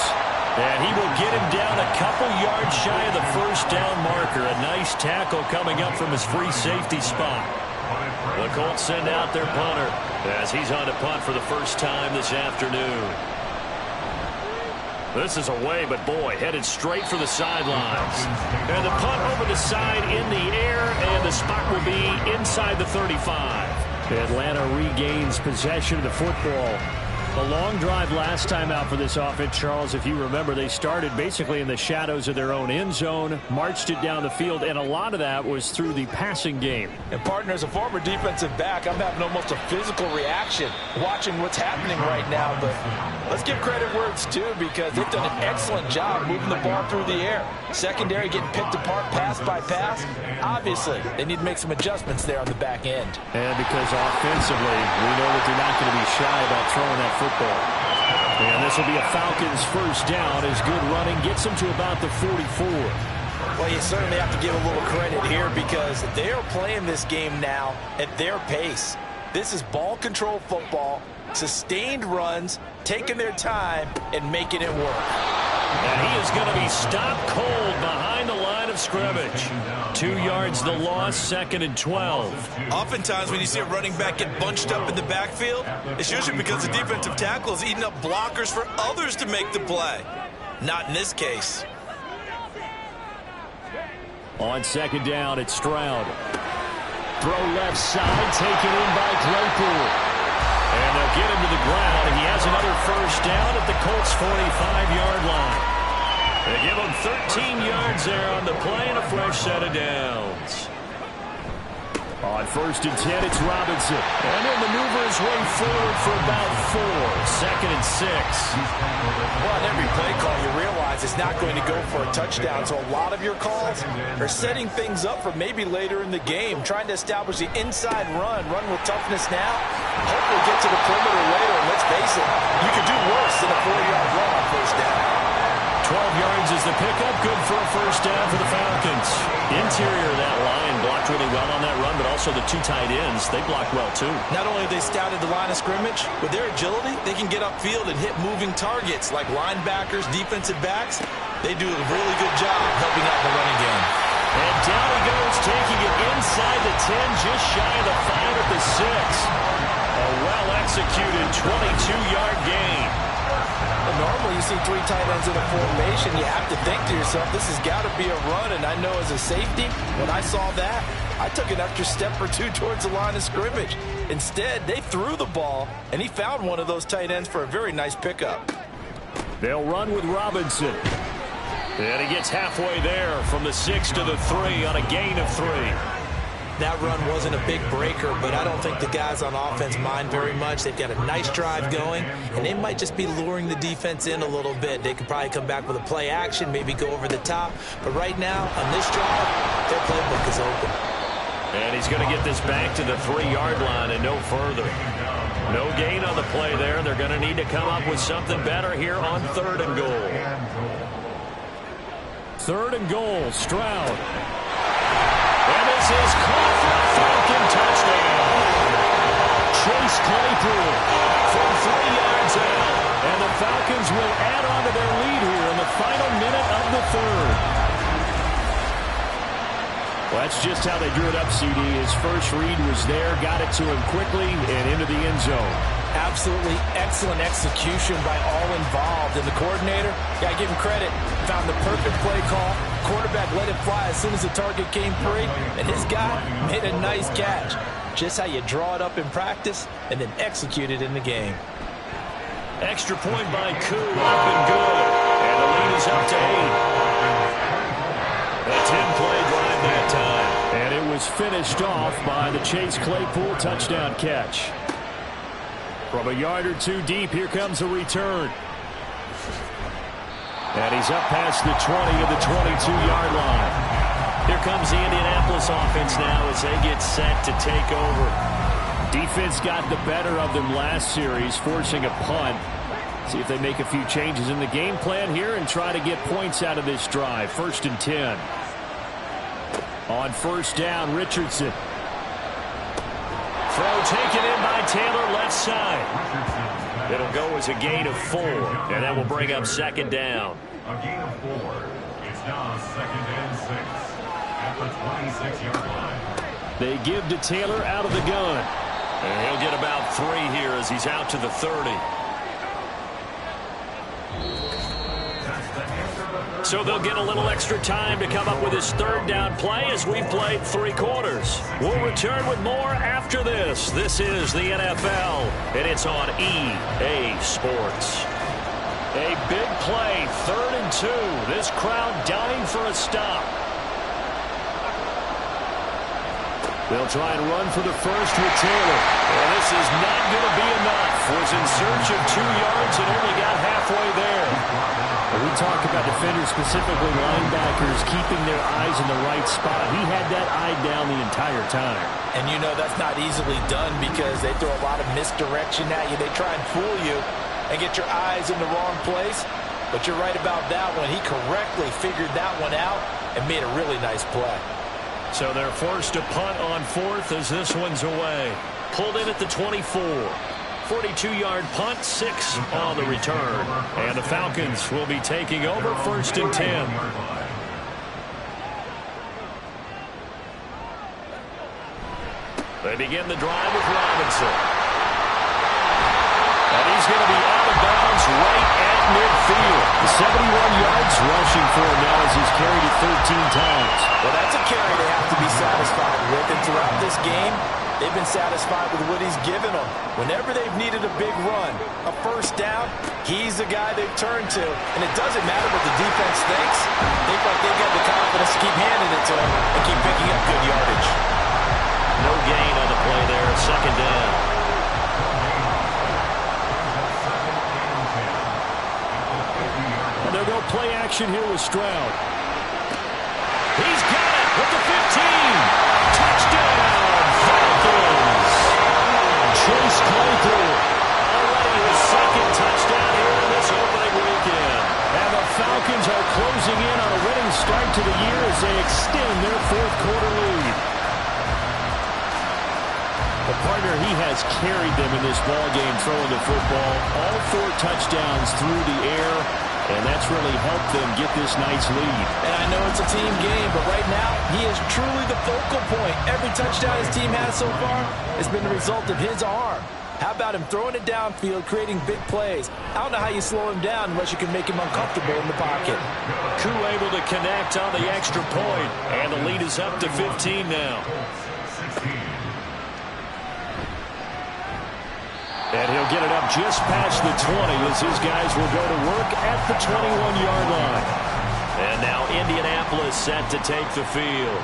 And he will get him down a couple yards shy of the first down marker. A nice tackle coming up from his free safety spot. The Colts send out their punter as he's on to punt for the first time this afternoon. This is away, but boy, headed straight for the sidelines. And the punt over the side in the air, and the spot will be inside the 35. Atlanta regains possession of the football. A long drive last time out for this offense, Charles. If you remember, they started basically in the shadows of their own end zone, marched it down the field, and a lot of that was through the passing game. And partner, as a former defensive back, I'm having almost a physical reaction watching what's happening right now. But let's give credit where it's due, because they've done an excellent job moving the ball through the air. Secondary getting picked apart pass by pass. Obviously, they need to make some adjustments there on the back end. And because offensively, we know that they're not going to be shy about throwing that football. And this will be a Falcons first down as good running gets them to about the 44. Well, you certainly have to give a little credit here, because they are playing this game now at their pace. This is ball control football, sustained runs, taking their time, and making it work. And he is going to be stopped cold behind the line of scrimmage. 2 yards the loss, 2nd and 12. Oftentimes when you see a running back get bunched up in the backfield, it's usually because the defensive tackle is eating up blockers for others to make the play. Not in this case. On 2nd down, it's Stroud. Throw left side, taken in by Claypool. And they'll get him to the ground, and he has another first down at the Colts' 45-yard line. They give him 13 yards there on the play and a fresh set of downs. On 1st and 10, it's Robinson. And he'll maneuver his way forward for about 4. 2nd and 6. Well, on every play call, you realize it's not going to go for a touchdown. So a lot of your calls are setting things up for maybe later in the game, trying to establish the inside run with toughness now. Hopefully get to the perimeter later. And let's face it, you could do worse than a 4-yard run on first down. 12 yards is the pickup. Good for a first down for the Falcons. Interior of that line blocked really well on that run, but also the 2 tight ends, they blocked well too. Not only have they scouted the line of scrimmage, with their agility, they can get upfield and hit moving targets like linebackers, defensive backs. They do a really good job helping out the running game. And down he goes, taking it inside the 10, just shy of the 5 at the 6. A well-executed 22-yard gain. Normally you see 3 tight ends in a formation. You have to think to yourself, this has got to be a run. And I know as a safety, when I saw that, I took an extra step or 2 towards the line of scrimmage. Instead, they threw the ball, and he found one of those tight ends for a very nice pickup. They'll run with Robinson. And he gets halfway there from the 6 to the 3 on a gain of 3. That run wasn't a big breaker, but I don't think the guys on offense mind very much. They've got a nice drive going, and they might just be luring the defense in a little bit. They could probably come back with a play action, maybe go over the top. But right now, on this drive, their playbook is open. And he's going to get this back to the 3-yard line and no further. No gain on the play there. They're going to need to come up with something better here on 3rd and goal. 3rd and goal, Stroud. And this is caught for a Falcon touchdown. Chase Claypool from 3 yards out. And the Falcons will add on to their lead here in the final minute of the 3rd. Well, that's just how they drew it up, CD. His first read was there, got it to him quickly, and into the end zone. Absolutely excellent execution by all involved. And the coordinator, gotta give him credit, found the perfect play call. Quarterback let it fly as soon as the target came free, and his guy made a nice catch. Just how you draw it up in practice and then execute it in the game. Extra point by Koo, up and good. And the lead is up to 8. A 10-play drive that time. And it was finished off by the Chase Claypool touchdown catch. From a yard or 2 deep, here comes a return. And he's up past the 20 to the 22-yard line. Here comes the Indianapolis offense now as they get set to take over. Defense got the better of them last series, forcing a punt. See if they make a few changes in the game plan here and try to get points out of this drive. 1st and 10. On first down, Richardson. Throw taken in by Taylor, left side. It'll go as a gain of 4, and that will bring up second down. A gain of 4. It's now 2nd and 6 at the 26-yard line. They give to Taylor out of the gun. And he'll get about 3 here as he's out to the 30. So they'll get a little extra time to come up with his third down play as we've played 3 quarters. We'll return with more after this. This is the NFL, and it's on EA Sports. A big play, 3rd and 2. This crowd dying for a stop. They'll try and run for the first with Taylor. And this is not going to be enough. Was in search of 2 yards and only got halfway there. We talk about defenders, specifically linebackers, keeping their eyes in the right spot. He had that eye down the entire time. And you know that's not easily done because they throw a lot of misdirection at you. They try and fool you and get your eyes in the wrong place. But you're right about that one. He correctly figured that one out and made a really nice play. So they're forced to punt on 4th as this one's away. Pulled in at the 24. 42-yard punt, 6 on the return. And the Falcons will be taking over 1st and 10. They begin the drive with Robinson. And he's going to be out of bounds right at midfield. 71 yards rushing for him now as he's carried it 13 times. Well, that's a carry they have to be satisfied with. And throughout this game, they've been satisfied with what he's given them. Whenever they've needed a big run, a first down, he's the guy they've turned to. And it doesn't matter what the defense thinks. They think like they've got the confidence to keep handing it to him and keep picking up good yardage. No gain on the play there, 2nd down. And they'll go play action here with Stroud. He's got it with the 15. Touchdown, Falcons. Chase Claypool. Already his 2nd touchdown here in this opening weekend. And the Falcons are closing in on a winning start to the year as they extend their 4th quarter lead. The partner, he has carried them in this ball game throwing the football. All 4 touchdowns through the air, and that's really helped them get this nice lead. And I know it's a team game, but right now, he is truly the focal point. Every touchdown his team has so far has been the result of his arm. How about him throwing it downfield, creating big plays? I don't know how you slow him down unless you can make him uncomfortable in the pocket. Koo able to connect on the extra point, and the lead is up to 15 now. And he'll get it up just past the 20 as his guys will go to work at the 21-yard line. And now Indianapolis set to take the field.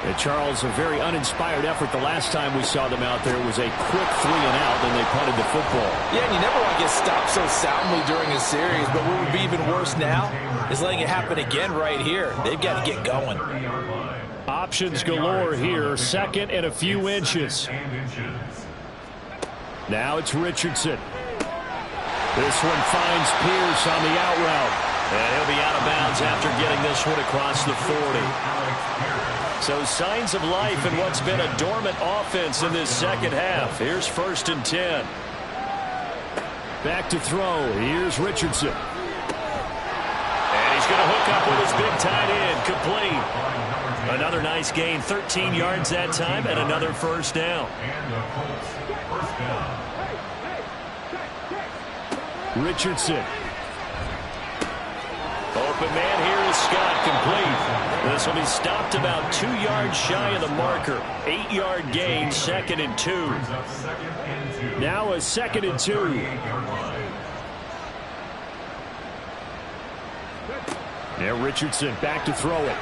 And Charles, a very uninspired effort the last time we saw them out there. It was a quick 3 and out, and they punted the football. Yeah, and you never want to get stopped so soundly during a series, but what would be even worse now is letting it happen again right here. They've got to get going. Options galore here, 2nd and a few inches. Now it's Richardson. This one finds Pierce on the out route. And he'll be out of bounds after getting this one across the 40. So signs of life in what's been a dormant offense in this 2nd half. Here's 1st and 10. Back to throw. Here's Richardson. And he's going to hook up with his big tight end. Complete. Another nice gain. 13 yards that time and another first down. Richardson. Open man here is Scott, complete. This will be stopped about 2 yards shy of the marker. 8-yard gain, 2nd and 2. Now a 2nd and 2. Now Richardson back to throw it.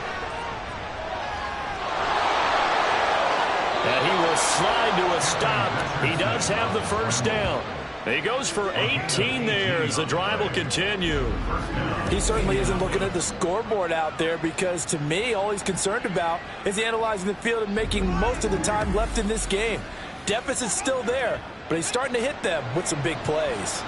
And he will slide to a stop. He does have the first down. He goes for 18 there as the drive will continue. He certainly isn't looking at the scoreboard out there because, to me, all he's concerned about is analyzing the field and making most of the time left in this game. Deficit's still there, but he's starting to hit them with some big plays.